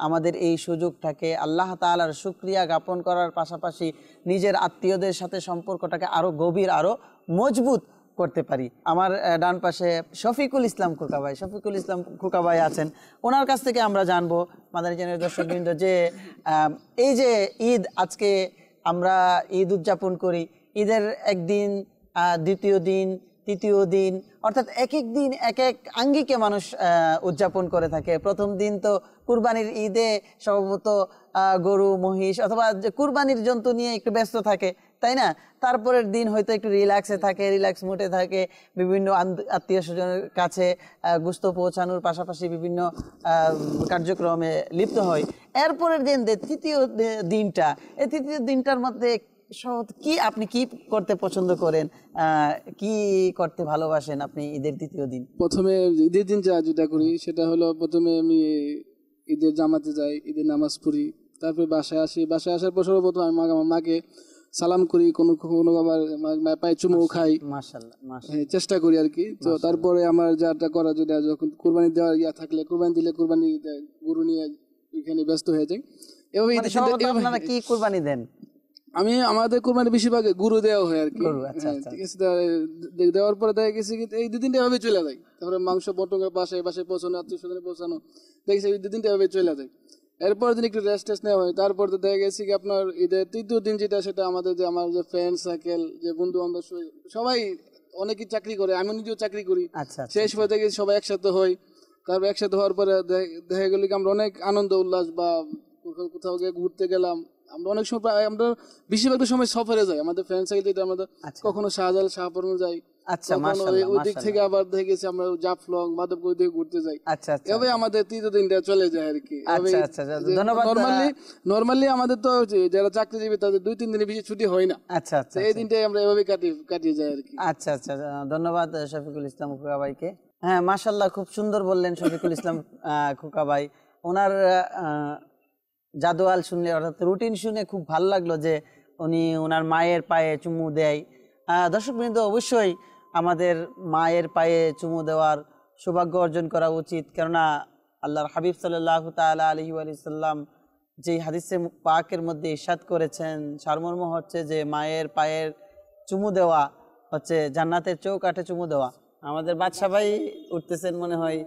[SPEAKER 2] আমাদের এই সুযোগটাকে আল্লাহ তাআলার শুকরিয়া জ্ঞাপন করার পাশাপাশি নিজের আত্মীয়দের সাথে সম্পর্কটাকে আরো গভীর, আরো মজবুত করতে পারি। আমার ডান পাশে শফিকুল ইসলাম খোকা ভাই, শফিকুল ইসলাম খোকা ভাই আছেন, ওনার কাছ থেকে আমরা জানবো মাদানী চ্যানেলের দর্শকবৃন্দ যে এই যে ঈদ, আজকে আমরা ঈদ উদযাপন করি, ঈদের একদিন, দ্বিতীয় দিন, তৃতীয় দিন, অর্থাৎ এক এক দিন এক এক আঙ্গিকে মানুষ উদযাপন করে থাকে। প্রথম দিন তো কুরবানির ঈদে সম্ভবত গরু, মহিষ অথবা কুরবানির জন্তু নিয়ে একটু ব্যস্ত থাকে, তাই না? তারপরের দিন হয়তো একটু রিল্যাক্সে থাকে, রিল্যাক্স মুডে থাকে, বিভিন্ন আত্মীয় স্বজনের কাছে গোশত পৌঁছানোর পাশাপাশি বিভিন্ন কার্যক্রমে লিপ্ত হয়। এরপরের দিন তৃতীয় দিনটা, এই তৃতীয় দিনটার মধ্যে কি আপনি কি করতে পছন্দ করেন, কি করতে ভালোবাসেন আপনি ঈদের তৃতীয় দিন?
[SPEAKER 11] প্রথমে ঈদের দিন যেটা করি সেটা হলো, প্রথমে আমি ঈদের জামাতে যাই, ঈদের নামাজ পড়ি, তারপরে বাসায় আসি। বাসায় আসার পর সর্বপ্রথম আমি আমার মাকে সালাম করি, কোনো আবার পায়ে চুমু খাই, চেষ্টা করি আর কি। তো তারপরে আমার যাটা করা, যেটা যখন কোরবানি দেওয়ার থাকলে, কোরবানি দিলে কোরবানি গরু নিয়ে এখানে ব্যস্ত হয়ে যাই। এভাবে
[SPEAKER 2] আপনারা কি কোরবানি দেন?
[SPEAKER 11] আমি আমাদের কোরবানি বেশিরভাগ গরু দেওয়া হয় আর কি, ঠিক আছে। দেওয়ার পরে দেখা গেছে কি এই 2-3টা এভাবে চলে যায়। তারপরে মাংস বটঙ্গের বাসায় পৌঁছানো, আত্মীয় স্বজনে পৌঁছানো, দেখেছি এই 2-3টা এভাবে চলে যায়। এরপর দিন একটু রেস্ট নেওয়া হয়। তারপর তো দেখা গেছে কি আপনার ঈদের তৃতীয় দিন যেটা, সেটা আমাদের যে আমার যে ফ্রেন্ড সার্কেল, যে বন্ধু বান্ধব সবাই, অনেকেই চাকরি করে, আমি নিজেও চাকরি করি, সেই সময় দেখে সবাই একসাথে হই। তারপর একসাথে হওয়ার পরে দেখা গেল কি আমরা অনেক আনন্দ উল্লাস, বা কোথাও গিয়ে ঘুরতে গেলাম। আমরা অনেক সময়, আমরা বেশিরভাগ সময় সফরে যাই, আমাদের ফ্রেন্ড সার্কেল যেটা, আমাদের কখনো শাহজালাল, শাহপুরনো যাই, ওই দিক থেকে আবার দেখেছি আমরা জাফলং, মাধবপুর দিকে ঘুরতে যাই। এভাবে আমাদের তৃতীয় দিনটা চলে যায় আর কি। নর্মালি আমাদের তো যারা চাকরিজীবী তাদের 2-3 দিনের বেশি ছুটি হয় না। এই দিনটাই আমরা এভাবে কাটিয়ে যাই আর কি।
[SPEAKER 2] আচ্ছা, ধন্যবাদ শফিকুল ইসলাম খোকা ভাইকে। হ্যাঁ, মাশাআল্লাহ, খুব সুন্দর বললেন শফিকুল ইসলাম খোকা ভাই। ওনার জাদওয়াল শুনলে, অর্থাৎ রুটিন শুনে খুব ভালো লাগলো যে উনি ওনার মায়ের পায়ে চুমু দেয়। দর্শকবৃন্দ, অবশ্যই আমাদের মায়ের পায়ে চুমু দেওয়ার সৌভাগ্য অর্জন করা উচিত, কেননা আল্লাহর হাবিব সাল্লাল্লাহু তাআলা আলাইহি ওয়াসাল্লাম যে হাদিসে পাকের মধ্যে ইরশাদ করেছেন, সারমর্ম হচ্ছে যে মায়ের পায়ের চুমু দেওয়া হচ্ছে জান্নাতের চৌকাঠে চুমু দেওয়া। আমাদের বাদশা ভাই উঠতেছেন মনে হয়,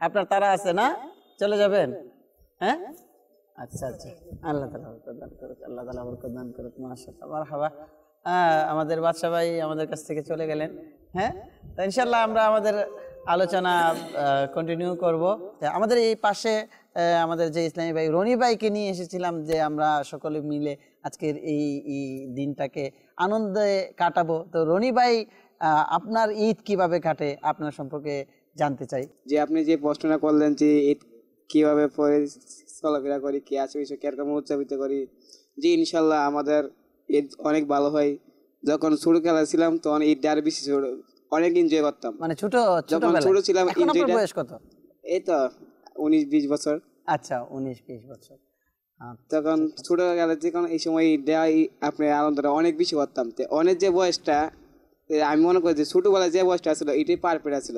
[SPEAKER 2] আপনার তারা আছে না, চলে যাবেন? হ্যাঁ, আচ্ছা আচ্ছা, আল্লাহ তাআলা বরকত দান করুক, আল্লাহ তাআলা বরকত দান করুক, মাশাআল্লাহ, মারহাবা। আমাদের বাদশা ভাই আমাদের কাছ থেকে চলে গেলেন। হ্যাঁ, তো ইনশাআল্লাহ আমরা আমাদের আলোচনা কন্টিনিউ করব। আমাদের এই পাশে আমাদের যে ইসলামী ভাই রনি ভাইকে নিয়ে এসেছিলাম, যে আমরা সকলে মিলে আজকের এই দিনটাকে আনন্দে কাটাবো। তো রনি ভাই, আপনার ঈদ কিভাবে কাটে আপনার সম্পর্কে জানতে চাই।
[SPEAKER 9] যে আপনি যে প্রশ্নটা করলেন যে ঈদ কিভাবে পরে চলাফেরা করি, কি আছে বিষয় কিরকম উদযাপিত করি, যে ইনশাল্লাহ আমাদের ঈদ অনেক ভালো হয়। যখন ছোট খেলা ছিলাম তখন ঈদটা আর বেশি অনেক এনজয় করতাম।
[SPEAKER 2] মানে
[SPEAKER 9] যখন ছোট ছিলাম,
[SPEAKER 2] বয়স কত?
[SPEAKER 9] এই তো 19-20 বছর।
[SPEAKER 2] আচ্ছা, 19-20 বছর।
[SPEAKER 9] তখন ছোট গেলে যখন এই সময় আপনি আনন্দটা অনেক বেশি করতাম। অনেক যে বয়সটা আমি মনে করি যে ছোটবেলায় যে বয়সটা ছিল এটাই পারফেক্ট ছিল।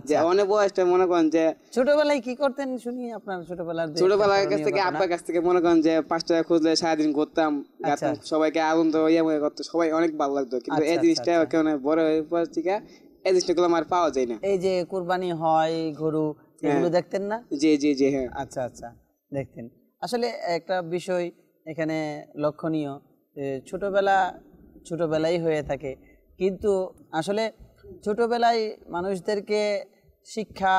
[SPEAKER 9] যে অনেক বয়সটা মনে করেন যে
[SPEAKER 2] ছোটবেলায় কি করতেন শুনি আপনার
[SPEAKER 9] ছোটবেলার কাছ থেকে আব্বার কাছ থেকে মনে করেন যে 5 টাকা খুঁজলে সারাদিন করতাম, সবাইকে আনন্দ করতো, সবাই অনেক ভালো লাগতো। কিন্তু এই জিনিসটা বড় হয়ে পর থেকে এই জিনিসটা গুলো আমার পাওয়া যায় না।
[SPEAKER 2] এই যে কুরবানি হয়, গরু, এগুলো দেখতেন না?
[SPEAKER 9] জি জি জি, হ্যাঁ।
[SPEAKER 2] আচ্ছা আচ্ছা, দেখতেন। আসলে একটা বিষয় এখানে লক্ষণীয়, ছোটবেলায় হয়ে থাকে, কিন্তু আসলে ছোটবেলায় মানুষদেরকে শিক্ষা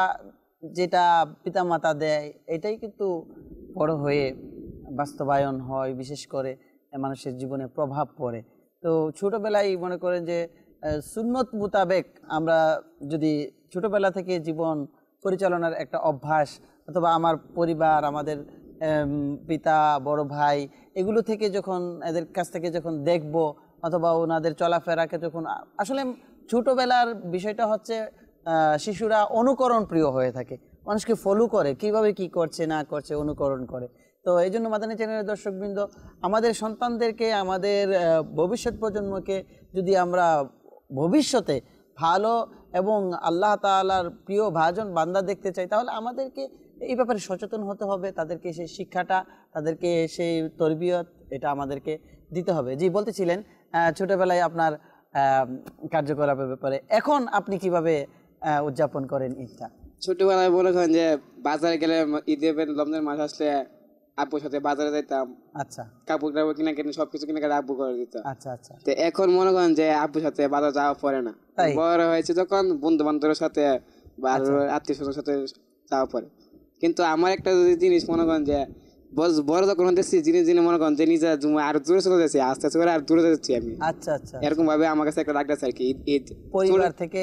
[SPEAKER 2] যেটা পিতামাতা দেয় এটাই কিন্তু বড় হয়ে বাস্তবায়ন হয়, বিশেষ করে মানুষের জীবনে প্রভাব পড়ে। তো ছোটবেলায় মনে করেন যে সুন্নত মোতাবেক আমরা যদি ছোটবেলা থেকে জীবন পরিচালনার একটা অভ্যাস, অথবা আমার পরিবার, আমাদের পিতা, বড় ভাই, এগুলো থেকে যখন এদের কাছ থেকে যখন দেখব, অথবা ওনাদের চলাফেরাকে যখন, আসলে ছোটবেলার বিষয়টা হচ্ছে শিশুরা অনুকরণ প্রিয় হয়ে থাকে, মানুষকে ফলো করে, কিভাবে কি করছে না করছে অনুকরণ করে। তো এই জন্য মাদানী চ্যানেলের দর্শকবৃন্দ, আমাদের সন্তানদেরকে, আমাদের ভবিষ্যৎ প্রজন্মকে যদি আমরা ভবিষ্যতে ভালো এবং আল্লাহ তাআলার প্রিয় ভাজন বান্দা দেখতে চাই, তাহলে আমাদেরকে এই ব্যাপারে সচেতন হতে হবে, তাদেরকে সেই শিক্ষাটা, তাদেরকে সেই তরবিয়ত, এটা আমাদেরকে দিতে হবে। জি, বলতেছিলেন ছোটবেলায় আপনার কার্যকলাপের ব্যাপারে, এখন আপনি কিভাবে উদযাপন করেন ঈদটা?
[SPEAKER 9] ছোটবেলায় মনে করেন যে বাজারে গেলে, ঈদের রমজান মাস আসলে আব্বুর সাথে বাজারে যাইতাম।
[SPEAKER 2] আচ্ছা,
[SPEAKER 9] কাপড় টাপড় কিনা কিনে সবকিছু কিনা করে আব্বু করে দিত।
[SPEAKER 2] আচ্ছা আচ্ছা।
[SPEAKER 9] তো এখন মনে করেন যে আব্বুর সাথে বাজার যাওয়া পড়ে না, বড় হয়েছে যখন বন্ধু বান্ধবের সাথে বা আত্মীয় স্বজনের সাথে যাওয়া পড়ে। কিন্তু আমার একটা জিনিস মনে করেন যে বড় যখন হতেছি জিনিস মনে করেন যে নিজে আরো দূরে চলে যাচ্ছি, আস্তে আস্তে করে আর দূরে যাচ্ছি আমি।
[SPEAKER 2] আচ্ছা আচ্ছা,
[SPEAKER 9] এরকম ভাবে আমার কাছে একটা লাগতেছে আর কি, ঈদ
[SPEAKER 2] পরিবার থেকে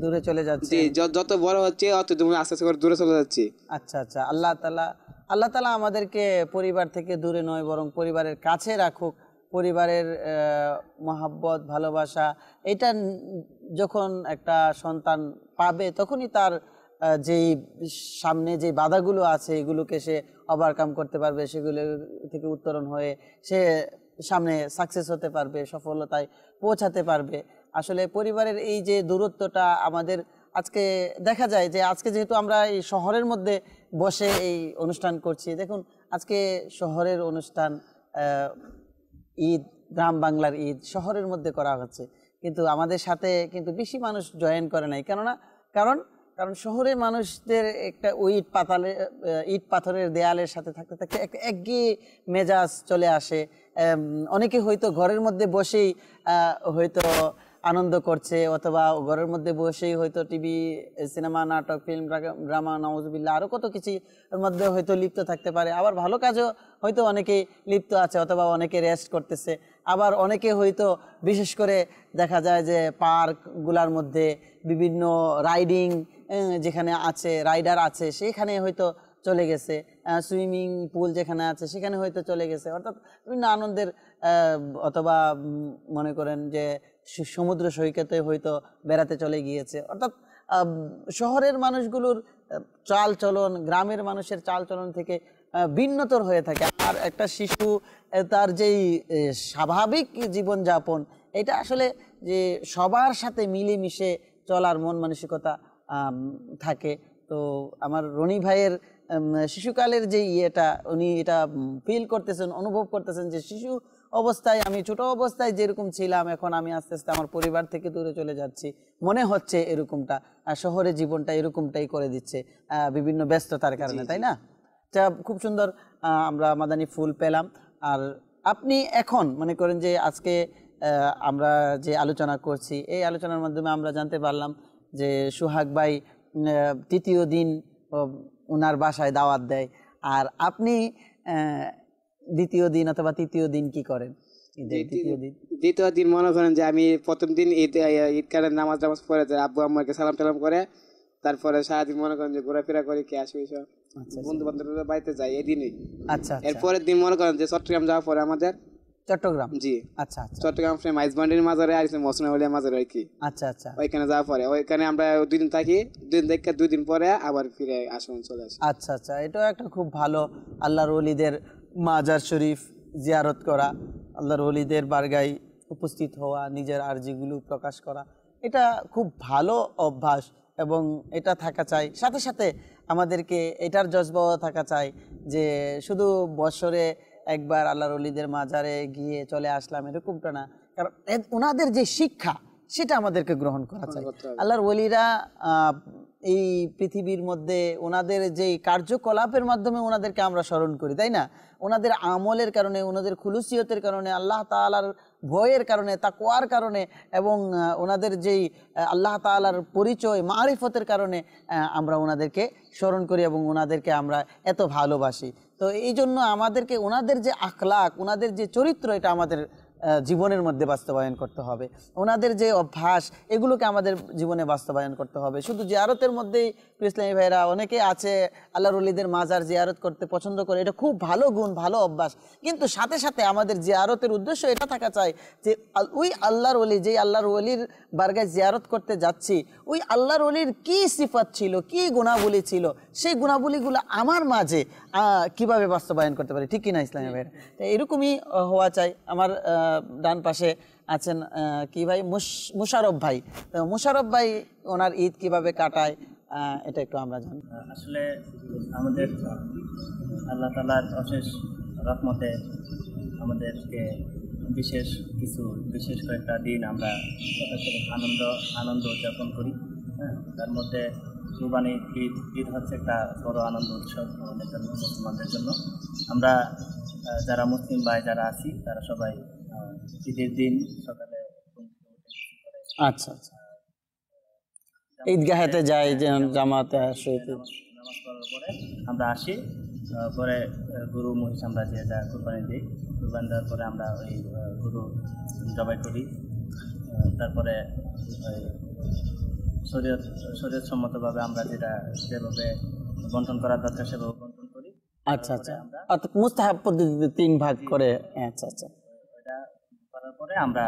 [SPEAKER 2] দূরে চলে যাচ্ছে।
[SPEAKER 9] যত বড় হচ্ছে অত তুমি আস্তে আস্তে করে দূরে চলে যাচ্ছি।
[SPEAKER 2] আচ্ছা আচ্ছা, আল্লাহ তাআলা আমাদেরকে পরিবার থেকে দূরে নয়, বরং পরিবারের কাছে রাখুক। পরিবারের মহাব্বত, ভালোবাসা, এটা যখন একটা সন্তান পাবে, তখনই তার যেই সামনে যে বাধাগুলো আছে এগুলোকে সে ওভারকাম করতে পারবে, সেগুলো থেকে উত্তরণ হয়ে সে সামনে সাকসেস হতে পারবে, সফলতায় পৌঁছাতে পারবে। আসলে পরিবারের এই যে দূরত্বটা আমাদের আজকে দেখা যায়, যে আজকে যেহেতু আমরা এই শহরের মধ্যে বসে এই অনুষ্ঠান করছি, দেখুন আজকে শহরের অনুষ্ঠান, ঈদ, গ্রাম বাংলার ঈদ শহরের মধ্যে করা হচ্ছে, কিন্তু আমাদের সাথে কিন্তু বেশি মানুষ জয়েন করে নাই। কারণ শহরের মানুষদের একটা ইট পাথরের দেয়ালের সাথে থাকতে থাকতে একটা একঘেয়ে মেজাজ চলে আসে। অনেকে হয়তো ঘরের মধ্যে বসেই হয়তো আনন্দ করছে, অথবা ঘরের মধ্যে বসেই হয়তো টিভি, সিনেমা, নাটক, ফিল্ম, ড্রামা, নাউজুবিল্লাহ আরও কত কিছুর মধ্যে হয়তো লিপ্ত থাকতে পারে। আবার ভালো কাজও হয়তো অনেকেই লিপ্ত আছে, অথবা অনেকে রেস্ট করতেছে। আবার অনেকে হয়তো বিশেষ করে দেখা যায় যে পার্কগুলার মধ্যে বিভিন্ন রাইডিং যেখানে আছে, রাইডার আছে, সেখানে হয়তো চলে গেছে, সুইমিং পুল যেখানে আছে সেখানে হয়তো চলে গেছে, অর্থাৎ বিভিন্ন আনন্দের, অথবা মনে করেন যে সমুদ্র সৈকতে হয়তো বেড়াতে চলে গিয়েছে। অর্থাৎ শহরের মানুষগুলোর চাল চলন, গ্রামের মানুষের চাল চলন থেকে ভিন্নতর হয়ে থাকে। আর একটা শিশু তার যেই স্বাভাবিক জীবনযাপন, এটা আসলে যে সবার সাথে মিলেমিশে চলার মন মানসিকতা থাকে। তো আমার রনি ভাইয়ের শিশুকালের যে ইয়েটা উনি এটা ফিল করতেছেন, অনুভব করতেছেন যে শিশু অবস্থায় আমি ছোট অবস্থায় যেরকম ছিলাম, এখন আমি আস্তে আস্তে আমার পরিবার থেকে দূরে চলে যাচ্ছি, মনে হচ্ছে এরকমটা শহরে জীবনটা এরকমটাই করে দিচ্ছে বিভিন্ন ব্যস্ততার কারণে, তাই না? এটা খুব সুন্দর আমরা মাদানী ফুল পেলাম। আর আপনি এখন মনে করেন যে আজকে আমরা যে আলোচনা করছি, এই আলোচনার মাধ্যমে আমরা জানতে পারলাম যে সোহাগ ভাই তৃতীয় দিন ওনার বাসায় দাওয়াত দেয়, আর আপনি দ্বিতীয় দিন অথবা তৃতীয় দিন কি করেন?
[SPEAKER 9] দ্বিতীয় দিন মনে করেন যে আমি প্রথম দিন ঈদ কালের নামাজ পড়ে আব্বু আম্মাকে সালাম টালাম করে, তারপরে সারাদিন মনে করেন যে ঘোরাফেরা করে কি আসবে, এইসব বন্ধু বান্ধবদের বাড়িতে যাই এদিনই।
[SPEAKER 2] আচ্ছা,
[SPEAKER 9] এরপরের দিন মনে করেন যে চট্টগ্রাম যাওয়ার পরে আমাদের
[SPEAKER 2] চট্টগ্রাম,
[SPEAKER 9] জি
[SPEAKER 2] আচ্ছা
[SPEAKER 9] চট্টগ্রাম মাইজবান্ডির মাজারে আর মসনাউলিয়া মাজারে আর কি,
[SPEAKER 2] আচ্ছা আচ্ছা,
[SPEAKER 9] ওইখানে যাওয়ার পরে ওইখানে আমরা 2 দিন থাকি, 2 দিন থেকে 2 দিন পরে আবার ফিরে আসুন চলে আসি।
[SPEAKER 2] আচ্ছা আচ্ছা, এটাও একটা খুব ভালো আল্লাহর ওলিদের মাজার শরীফ জিয়ারত করা, আল্লাহর ওলিদের বারগায় উপস্থিত হওয়া, নিজের আরজিগুলো প্রকাশ করা, এটা খুব ভালো অভ্যাস এবং এটা থাকা চাই। সাথে সাথে আমাদেরকে এটার জজবাও থাকা চাই যে শুধু বছরে একবার আল্লাহর ওলিদের মাজারে গিয়ে চলে আসলাম এরকমটা না, কারণ ওনাদের যে শিক্ষা সেটা আমাদেরকে গ্রহণ করা চাই। আল্লাহর ওলিরা এই পৃথিবীর মধ্যে ওনাদের যেই কার্যকলাপের মাধ্যমে ওনাদেরকে আমরা স্মরণ করি, তাই না? ওনাদের আমলের কারণে, ওনাদের খুলুসিয়তের কারণে, আল্লাহ তাআলার ভয়ের কারণে, তাকওয়ার কারণে এবং ওনাদের যেই আল্লাহ তাআলার পরিচয় মারিফতের কারণে আমরা ওনাদেরকে স্মরণ করি এবং ওনাদেরকে আমরা এত ভালোবাসি। তো এই জন্য আমাদেরকে ওনাদের যে আখলাক, ওনাদের যে চরিত্র, এটা আমাদের জীবনের মধ্যে বাস্তবায়ন করতে হবে। ওনাদের যে অভ্যাস, এগুলোকে আমাদের জীবনে বাস্তবায়ন করতে হবে। শুধু জিয়ারতের মধ্যেই ইসলামী ভাইরা অনেকে আছে আল্লাহর ওলিদের মাজার জিয়ারত করতে পছন্দ করে, এটা খুব ভালো গুণ, ভালো অভ্যাস। কিন্তু সাথে সাথে আমাদের জিয়ারতের উদ্দেশ্য এটা থাকা চাই যে ওই আল্লাহর ওলি, যেই আল্লাহর ওলির বারগায় জিয়ারত করতে যাচ্ছি, ওই আল্লাহর ওলির কী সিফাত ছিল, কী গুণাবলী ছিল, সেই গুণাবলীগুলো আমার মাঝে কিভাবে বাস্তবায়ন করতে পারি, ঠিক কিনা ইসলামী ভাইরা? তো এরকমই হওয়া চাই। আমার ডান পাশে আছেন কি ভাই, মুশারফ ভাই। তো মুশারফ ভাই ওনার ঈদ কিভাবে কাটায় এটা একটু আমরা জানি।
[SPEAKER 12] আসলে আমাদের আল্লাহ তাআলার অশেষ রহমতে আমাদেরকে বিশেষ কয়েকটা দিন আমরা আনন্দ উদযাপন করি। হ্যাঁ, তার মধ্যে কুরবানি ঈদ হচ্ছে একটা বড় আনন্দ উৎসব আমাদের জন্য, মুসলমানদের জন্য। আমরা যারা মুসলিম ভাই যারা আছি তারা সবাই ঈদের দিন সকালে
[SPEAKER 2] আচ্ছা আচ্ছা ঈদগাহেতে যাই, জামাতে আসে,
[SPEAKER 12] নামাজ পড়ার পরে আমরা আসি, পরে গরু মহিষ আমরা যে যা কুরবানি দিই, কুরবানি দেওয়ার পরে আমরা ওই গরু জবাই করি। তারপরে শরীয়ত সম্মতভাবে আমরা যেভাবে বন্টন করার দরকার সেভাবে বন্টন করি।
[SPEAKER 2] আচ্ছা আচ্ছা, অর্থাৎ মুস্তাহাব পদ্ধতিতে 3 ভাগ করে। আচ্ছা আচ্ছা,
[SPEAKER 12] ওইটা করার পরে আমরা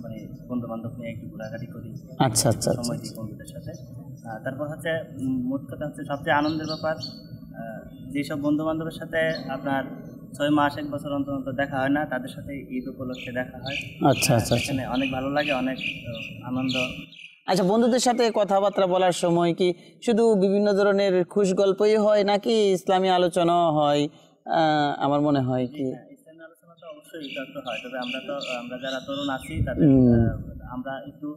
[SPEAKER 12] মানে বন্ধু বান্ধব নিয়ে একটু ঘোরাঘুরি করি।
[SPEAKER 2] আচ্ছা আচ্ছা,
[SPEAKER 12] সময় দিই বন্ধুদের সাথে। তারপর হচ্ছে মোট কথা হচ্ছে সবচেয়ে আনন্দের ব্যাপার, যেসব বন্ধু বান্ধবের সাথে আপনার 6 মাস 1 বছর অন্তর অন্তর দেখা হয় না, তাদের সাথে ঈদ উপলক্ষে দেখা হয়।
[SPEAKER 2] আচ্ছা আচ্ছা,
[SPEAKER 12] এখানে অনেক ভালো লাগে, অনেক আনন্দ।
[SPEAKER 2] আচ্ছা, বন্ধুদের সাথে কথাবার্তা বলার সময় কি শুধু বিভিন্ন ধরনের খুশ গল্পই হয় নাকি ইসলামী আলোচনাও হয়? আমার মনে হয় কি
[SPEAKER 12] ইসলামী আলোচনা তো অবশ্যই হয়, তবে আমরা যারা তরুণ আছি তাদের আমরা একটু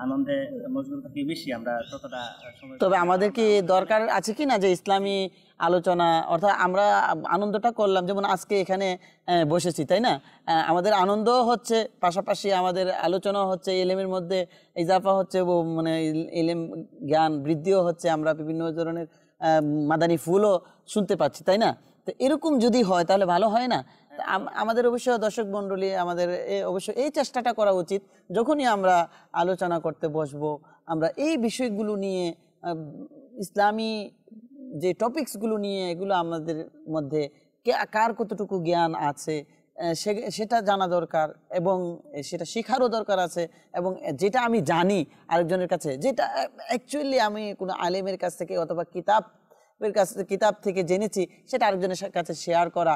[SPEAKER 12] আনন্দে মশগুল থাকি বেশি, আমরা ততটা সময়।
[SPEAKER 2] তবে আমাদের কি দরকার আছে কি না যে ইসলামী আলোচনা, অর্থাৎ আমরা আনন্দটা করলাম, যেমন আজকে এখানে বসেছি, তাই না? আমাদের আনন্দ হচ্ছে, পাশাপাশি আমাদের আলোচনাও হচ্ছে, ইলমের মধ্যে ইজাফা হচ্ছে, মানে ইলম জ্ঞান বৃদ্ধিও হচ্ছে, আমরা বিভিন্ন ধরনের মাদানী ফুলও শুনতে পাচ্ছি, তাই না? তো এরকম যদি হয় তাহলে ভালো হয় না? আমাদের অবশ্য দর্শক মণ্ডলী আমাদের অবশ্যই এই চেষ্টাটা করা উচিত, যখনই আমরা আলোচনা করতে বসবো আমরা এই বিষয়গুলো নিয়ে, ইসলামী যে টপিকসগুলো নিয়ে, এগুলো আমাদের মধ্যে কার কতটুকু জ্ঞান আছে সেটা জানা দরকার এবং সেটা শেখারও দরকার আছে। এবং যেটা আমি জানি আরেকজনের কাছে, যেটা অ্যাকচুয়ালি আমি কোনো আলেমের কাছ থেকে অথবা কিতাব কিতাব থেকে জেনেছি সেটা আরেকজনের কাছে শেয়ার করা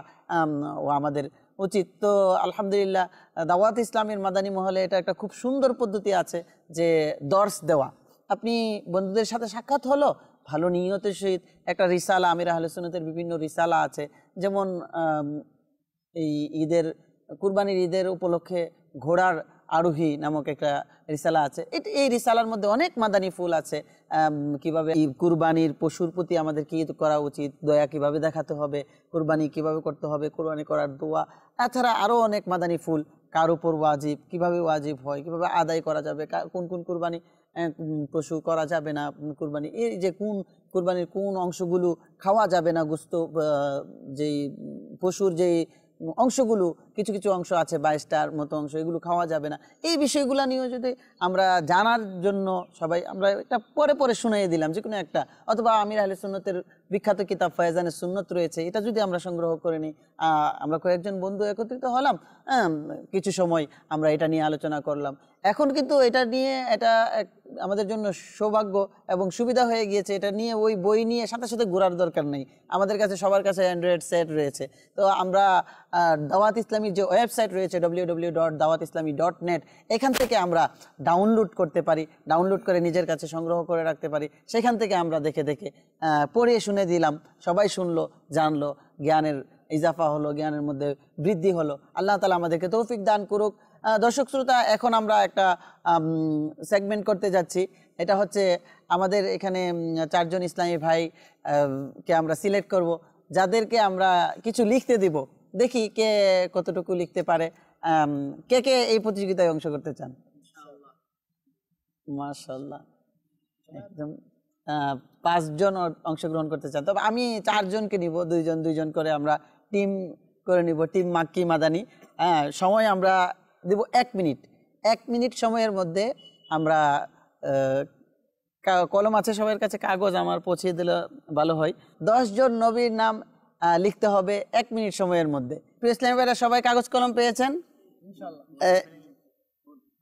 [SPEAKER 2] ও আমাদের উচিত। তো আলহামদুলিল্লাহ দাওয়াত ইসলামের মাদানী মহলে এটা একটা খুব সুন্দর পদ্ধতি আছে যে দর্স দেওয়া। আপনি বন্ধুদের সাথে সাক্ষাৎ হলো, ভালো নিয়তের সহিত একটা রিসালা, আমির আহলে সুন্নাতের বিভিন্ন রিসালা আছে, যেমন এই কুরবানির ঈদের উপলক্ষে ঘোড়ার আরোহী নামক একটা রিসালা আছে। এই রিসালার মধ্যে অনেক মাদানী ফুল আছে, কিভাবে এই কুরবানির পশুর প্রতি আমাদের কি করা উচিত, দয়া কিভাবে দেখাতে হবে, কুরবানি কিভাবে করতে হবে, কুরবানি করার দোয়া, এছাড়া আরও অনেক মাদানী ফুল, কার উপর ওয়াজিব, কিভাবে ওয়াজিব হয়, কিভাবে আদায় করা যাবে, কোন কোন কুরবানি পশু করা যাবে না, কুরবানি এই যে কুরবানির কোন অংশগুলো খাওয়া যাবে না, গোস্ত যেই পশুর যেই অংশগুলো, কিছু কিছু অংশ আছে 22টার মতো অংশ, এগুলো খাওয়া যাবে না। এই বিষয়গুলো নিয়েও যদি আমরা জানার জন্য সবাই আমরা এটা পরে পরে শুনিয়ে দিলাম যে কোনো একটা, অথবা আমির আহলে সুন্নতের বিখ্যাত কিতাব ফয়জানের সুন্নত রয়েছে, এটা যদি আমরা সংগ্রহ করে নিই, আমরা কয়েকজন বন্ধু একত্রিত হলাম, কিছু সময় আমরা এটা নিয়ে আলোচনা করলাম। এখন কিন্তু এটা নিয়ে এটা আমাদের জন্য সৌভাগ্য এবং সুবিধা হয়ে গিয়েছে, এটা নিয়ে ওই বই নিয়ে সাথে সাথে ঘোরার দরকার নেই। আমাদের কাছে সবার কাছে অ্যান্ড্রয়েড সেট রয়েছে। তো আমরা দাওয়াত ইসলামীর যে ওয়েবসাইট রয়েছে www.dawatislami.net, এখান থেকে আমরা ডাউনলোড করতে পারি, ডাউনলোড করে নিজের কাছে সংগ্রহ করে রাখতে পারি। সেখান থেকে আমরা দেখে দেখে পড়ে শুনে দিলাম, সবাই শুনলো, জানলো, জ্ঞানের ইজাফা হলো, জ্ঞানের মধ্যে বৃদ্ধি হলো। আল্লাহ তাআলা আমাদেরকে তৌফিক দান করুক। দর্শক শ্রোতা, এখন আমরা একটা সেগমেন্ট করতে যাচ্ছি। এটা হচ্ছে আমাদের এখানে 4 জন ইসলামী ভাই কে আমরা সিলেক্ট করব, যাদেরকে আমরা কিছু লিখতে দিব। দেখি কে কতটুকু লিখতে পারে। কে কে এই প্রতিযোগিতায় অংশ করতে চান? মাশাআল্লাহ, একদম 5 জন অংশগ্রহণ করতে চান। তবে আমি 4 জনকে নিব, 2 জন করে আমরা টিম করে নিব, টিম মাক্কি মাদানী। সময় আমরা দেব 1 মিনিট। 1 মিনিট সময়ের মধ্যে আমরা কলম আছে সবার কাছে, কাগজ আমার পৌঁছিয়ে দিলে ভালো হয়। 10 জন নবীর নাম লিখতে হবে 1 মিনিট সময়ের মধ্যে। প্রিয় ইসলামী ভাইরা, সবাই কাগজ কলম পেয়েছেন?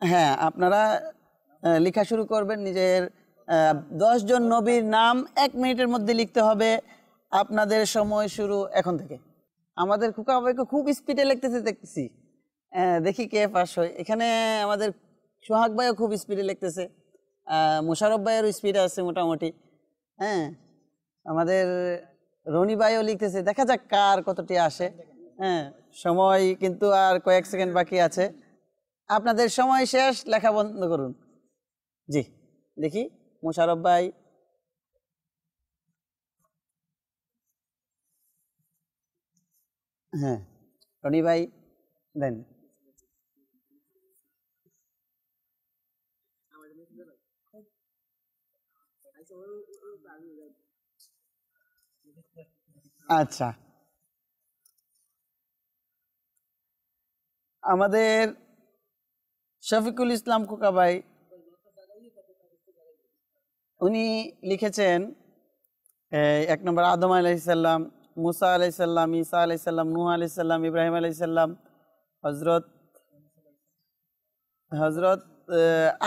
[SPEAKER 2] হ্যাঁ, আপনারা লেখা শুরু করবেন নিজের 10 জন নবীর নাম 1 মিনিটের মধ্যে লিখতে হবে। আপনাদের সময় শুরু এখন থেকে। আমাদের খুকা ভাইকে খুব স্পিডে লিখতেছে দেখতেছি, দেখি কে পাস হয়। এখানে আমাদের সোহাগ ভাইও খুব স্পিডে লিখতেছে, মোশারফ ভাইয়েরও স্পিড আছে মোটামুটি। হ্যাঁ, আমাদের রনি ভাইও লিখতেছে, দেখা যাক কার কতটি আসে। হ্যাঁ, সময় কিন্তু আর কয়েক সেকেন্ড বাকি আছে। আপনাদের সময় শেষ, লেখা বন্ধ করুন। জি, দেখি মোশারফ ভাই, হ্যাঁ, রনি ভাই দেন। আচ্ছা, আমাদের শফিকুল ইসলাম খোকা ভাই, উনি লিখেছেন 1 নম্বর আদম আলাইহিসসালাম, মুসা আলাইহিসসালাম, ঈসা আলাইহিসসালাম, নূহ আলাইহিসসালাম, ইব্রাহিম আলাইহিসসালাম, হযরত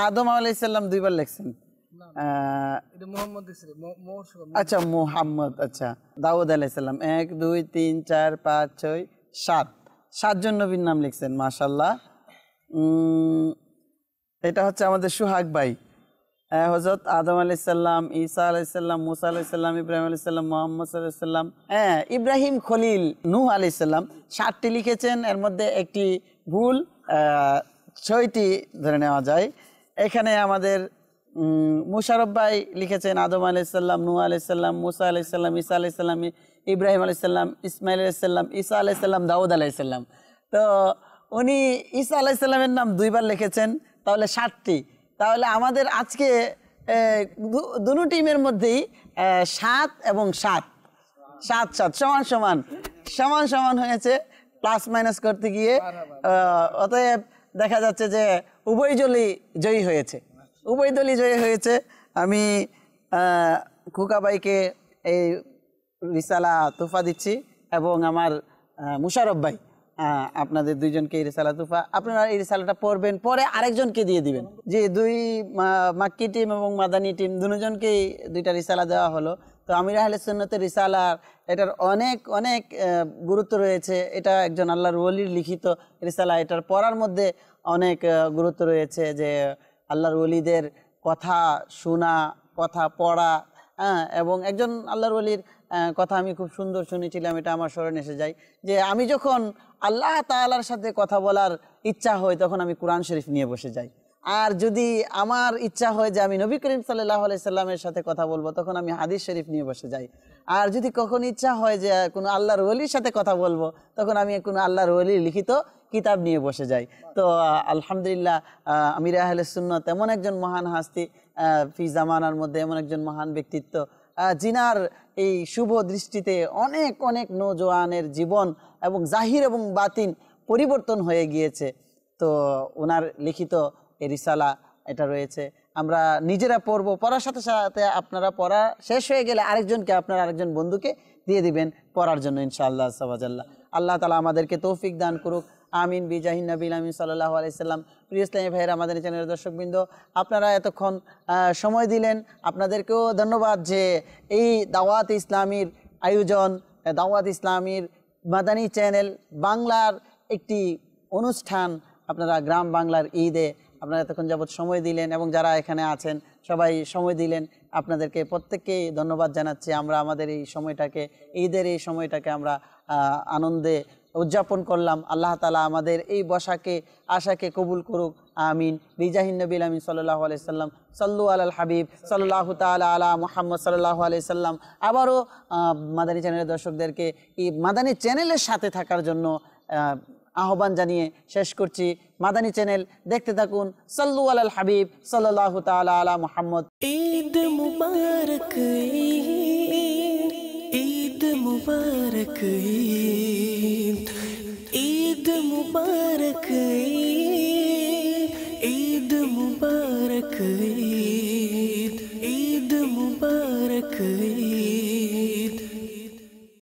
[SPEAKER 2] আদম আলাইহিসসালাম 2 বার লিখছেন। আচ্ছা, মুহাম্মদ, আচ্ছা, দাউদ আলাইহিসসালাম 1 2 3 4 5 6 7 জন নবীর নাম লিখছেন। মাশাআল্লাহ। এটা হচ্ছে আমাদের সোহাগ ভাই, হযরত আদম আলাইহিসসালাম, ঈসা আলাইহিসসালাম, মুসা আলাইহিসসালাম, ইব্রাহিম আলাইহিসসালাম, মুহাম্মদ সাল্লাল্লাহু আলাইহি সাল্লাম, ইব্রাহিম খলিল, নূহ আলাইহিসসালাম 7টি লিখেছেন। এর মধ্যে একটি ভুল, 6টি ধরে নেওয়া যায়। এখানে আমাদের মুশারফ ভাই লিখেছেন আদম আলাইহিসসালাম, নূহ আলাইহিসসালাম, মুসা আলাইহিসসালাম, ঈসা আলাইহিসসালাম, ইব্রাহিম আলাইহিসসালাম, ইসমাইল আলাইহিসসালাম, ঈসা আলাইহিসসালাম, দাউদ আলাইহিসসালাম। তো উনি ঈসা আলাইহিসসালামের নাম 2 বার লিখেছেন, তাহলে 7টি। তাহলে আমাদের আজকে দুটো টিমের মধ্যেই 7 এবং 7 সমান সমান হয়েছে, প্লাস মাইনাস করতে গিয়ে। অতএব দেখা যাচ্ছে যে উভয় দলই জয়ী হয়েছে। আমি খুকা ভাইকে এই রিসালা তোফা দিচ্ছি এবং আমার মুশারফ ভাই আপনাদের 2 জনকে এই রিসালা তোফা। আপনারা এই রিসালাটা পড়বেন, পরে আরেকজনকে দিয়ে দিবেন। যে 2 মাক্কি টিম এবং মাদানী টিম 2 জনকেই 2টা রিসালা দেওয়া হলো। তো আমির আহলে সুন্নতের রিসালার এটার অনেক অনেক গুরুত্ব রয়েছে। এটা একজন আল্লাহর ওলির লিখিত রিসালা, এটার পড়ার মধ্যে অনেক গুরুত্ব রয়েছে, যে আল্লাহর ওলিদের কথা শোনা, কথা পড়া, হ্যাঁ। এবং একজন আল্লাহর ওলির কথা আমি খুব সুন্দর শুনেছিলাম, এটা আমার স্মরণে এসে যায়, যে আমি যখন আল্লাহ তাআলার সাথে কথা বলার ইচ্ছা হয় তখন আমি কোরআন শরীফ নিয়ে বসে যাই, আর যদি আমার ইচ্ছা হয় যে আমি নবী করিম সাল্লাল্লাহু আলাইহি সাল্লামের সাথে কথা বলবো তখন আমি হাদিস শরীফ নিয়ে বসে যাই, আর যদি কখন ইচ্ছা হয় যে কোনো আল্লাহর ওলির সাথে কথা বলবো তখন আমি কোনো আল্লাহর ওলির লিখিত কিতাব নিয়ে বসে যাই। তো আলহামদুলিল্লাহ আমির আহলে সুন্নাত এমন একজন মহান হাস্তি ফি জামানার মধ্যে, এমন একজন মহান ব্যক্তিত্ব জিনার এই শুভ দৃষ্টিতে অনেক অনেক নওজোয়ানের জীবন এবং জাহির এবং বাতিন পরিবর্তন হয়ে গিয়েছে। তো ওনার লিখিত এই রিসালা এটা রয়েছে, আমরা নিজেরা পড়বো, পড়ার সাথে সাথে আপনারা পড়া শেষ হয়ে গেলে আরেকজনকে, আপনার আরেকজন বন্ধুকে দিয়ে দিবেন পড়ার জন্য ইনশাআল্লাহ সাবাজাল্লাহ। আল্লাহ তাআলা আমাদেরকে তৌফিক দান করুক, আমিন বিজাহিন নবীল আমিন সাল্লাল্লাহু আলাইহি সাল্লাম। প্রিয় ইসলামী ভাইয়েরা, আমাদের চ্যানেলের দর্শকবৃন্দ, আপনারা এতক্ষণ সময় দিলেন, আপনাদেরকেও ধন্যবাদ যে এই দাওয়াত ইসলামীর আয়োজন, দাওয়াত ইসলামীর মাদানী চ্যানেল বাংলার একটি অনুষ্ঠান, আপনারা গ্রাম বাংলার ঈদে আপনারা এতক্ষণ যাবৎ সময় দিলেন এবং যারা এখানে আছেন সবাই সময় দিলেন, আপনাদেরকে প্রত্যেককেই ধন্যবাদ জানাচ্ছি। আমরা আমাদের এই সময়টাকে, ঈদের এই সময়টাকে আমরা আনন্দে উদযাপন করলাম। আল্লাহ তাআলা আমাদের এই বসাকে আশাকে কবুল করুক, আমিন বিজাহিন নবীল আমিন সাল্লাল্লাহু আলাইহি সাল্লাম। সাল্লু আলাল হাবিব সাল্লাল্লাহু তাআলা আলা মুহাম্মদ সাল্লাল্লাহু আলাইহি সাল্লাম। আবারও মাদানী চ্যানেলের দর্শকদেরকে এই মাদানী চ্যানেলের সাথে থাকার জন্য আহ্বান জানিয়ে শেষ করছি। মাদানী চ্যানেল দেখতে থাকুন। সাল্লু আলাল হাবিব সাল্লাল্লাহু তাআলা আলা মুহাম্মদ।
[SPEAKER 1] ঈদ মুবারক, ঈদ মুবারক, ঈদ মুবারক, ঈদ মুবারক।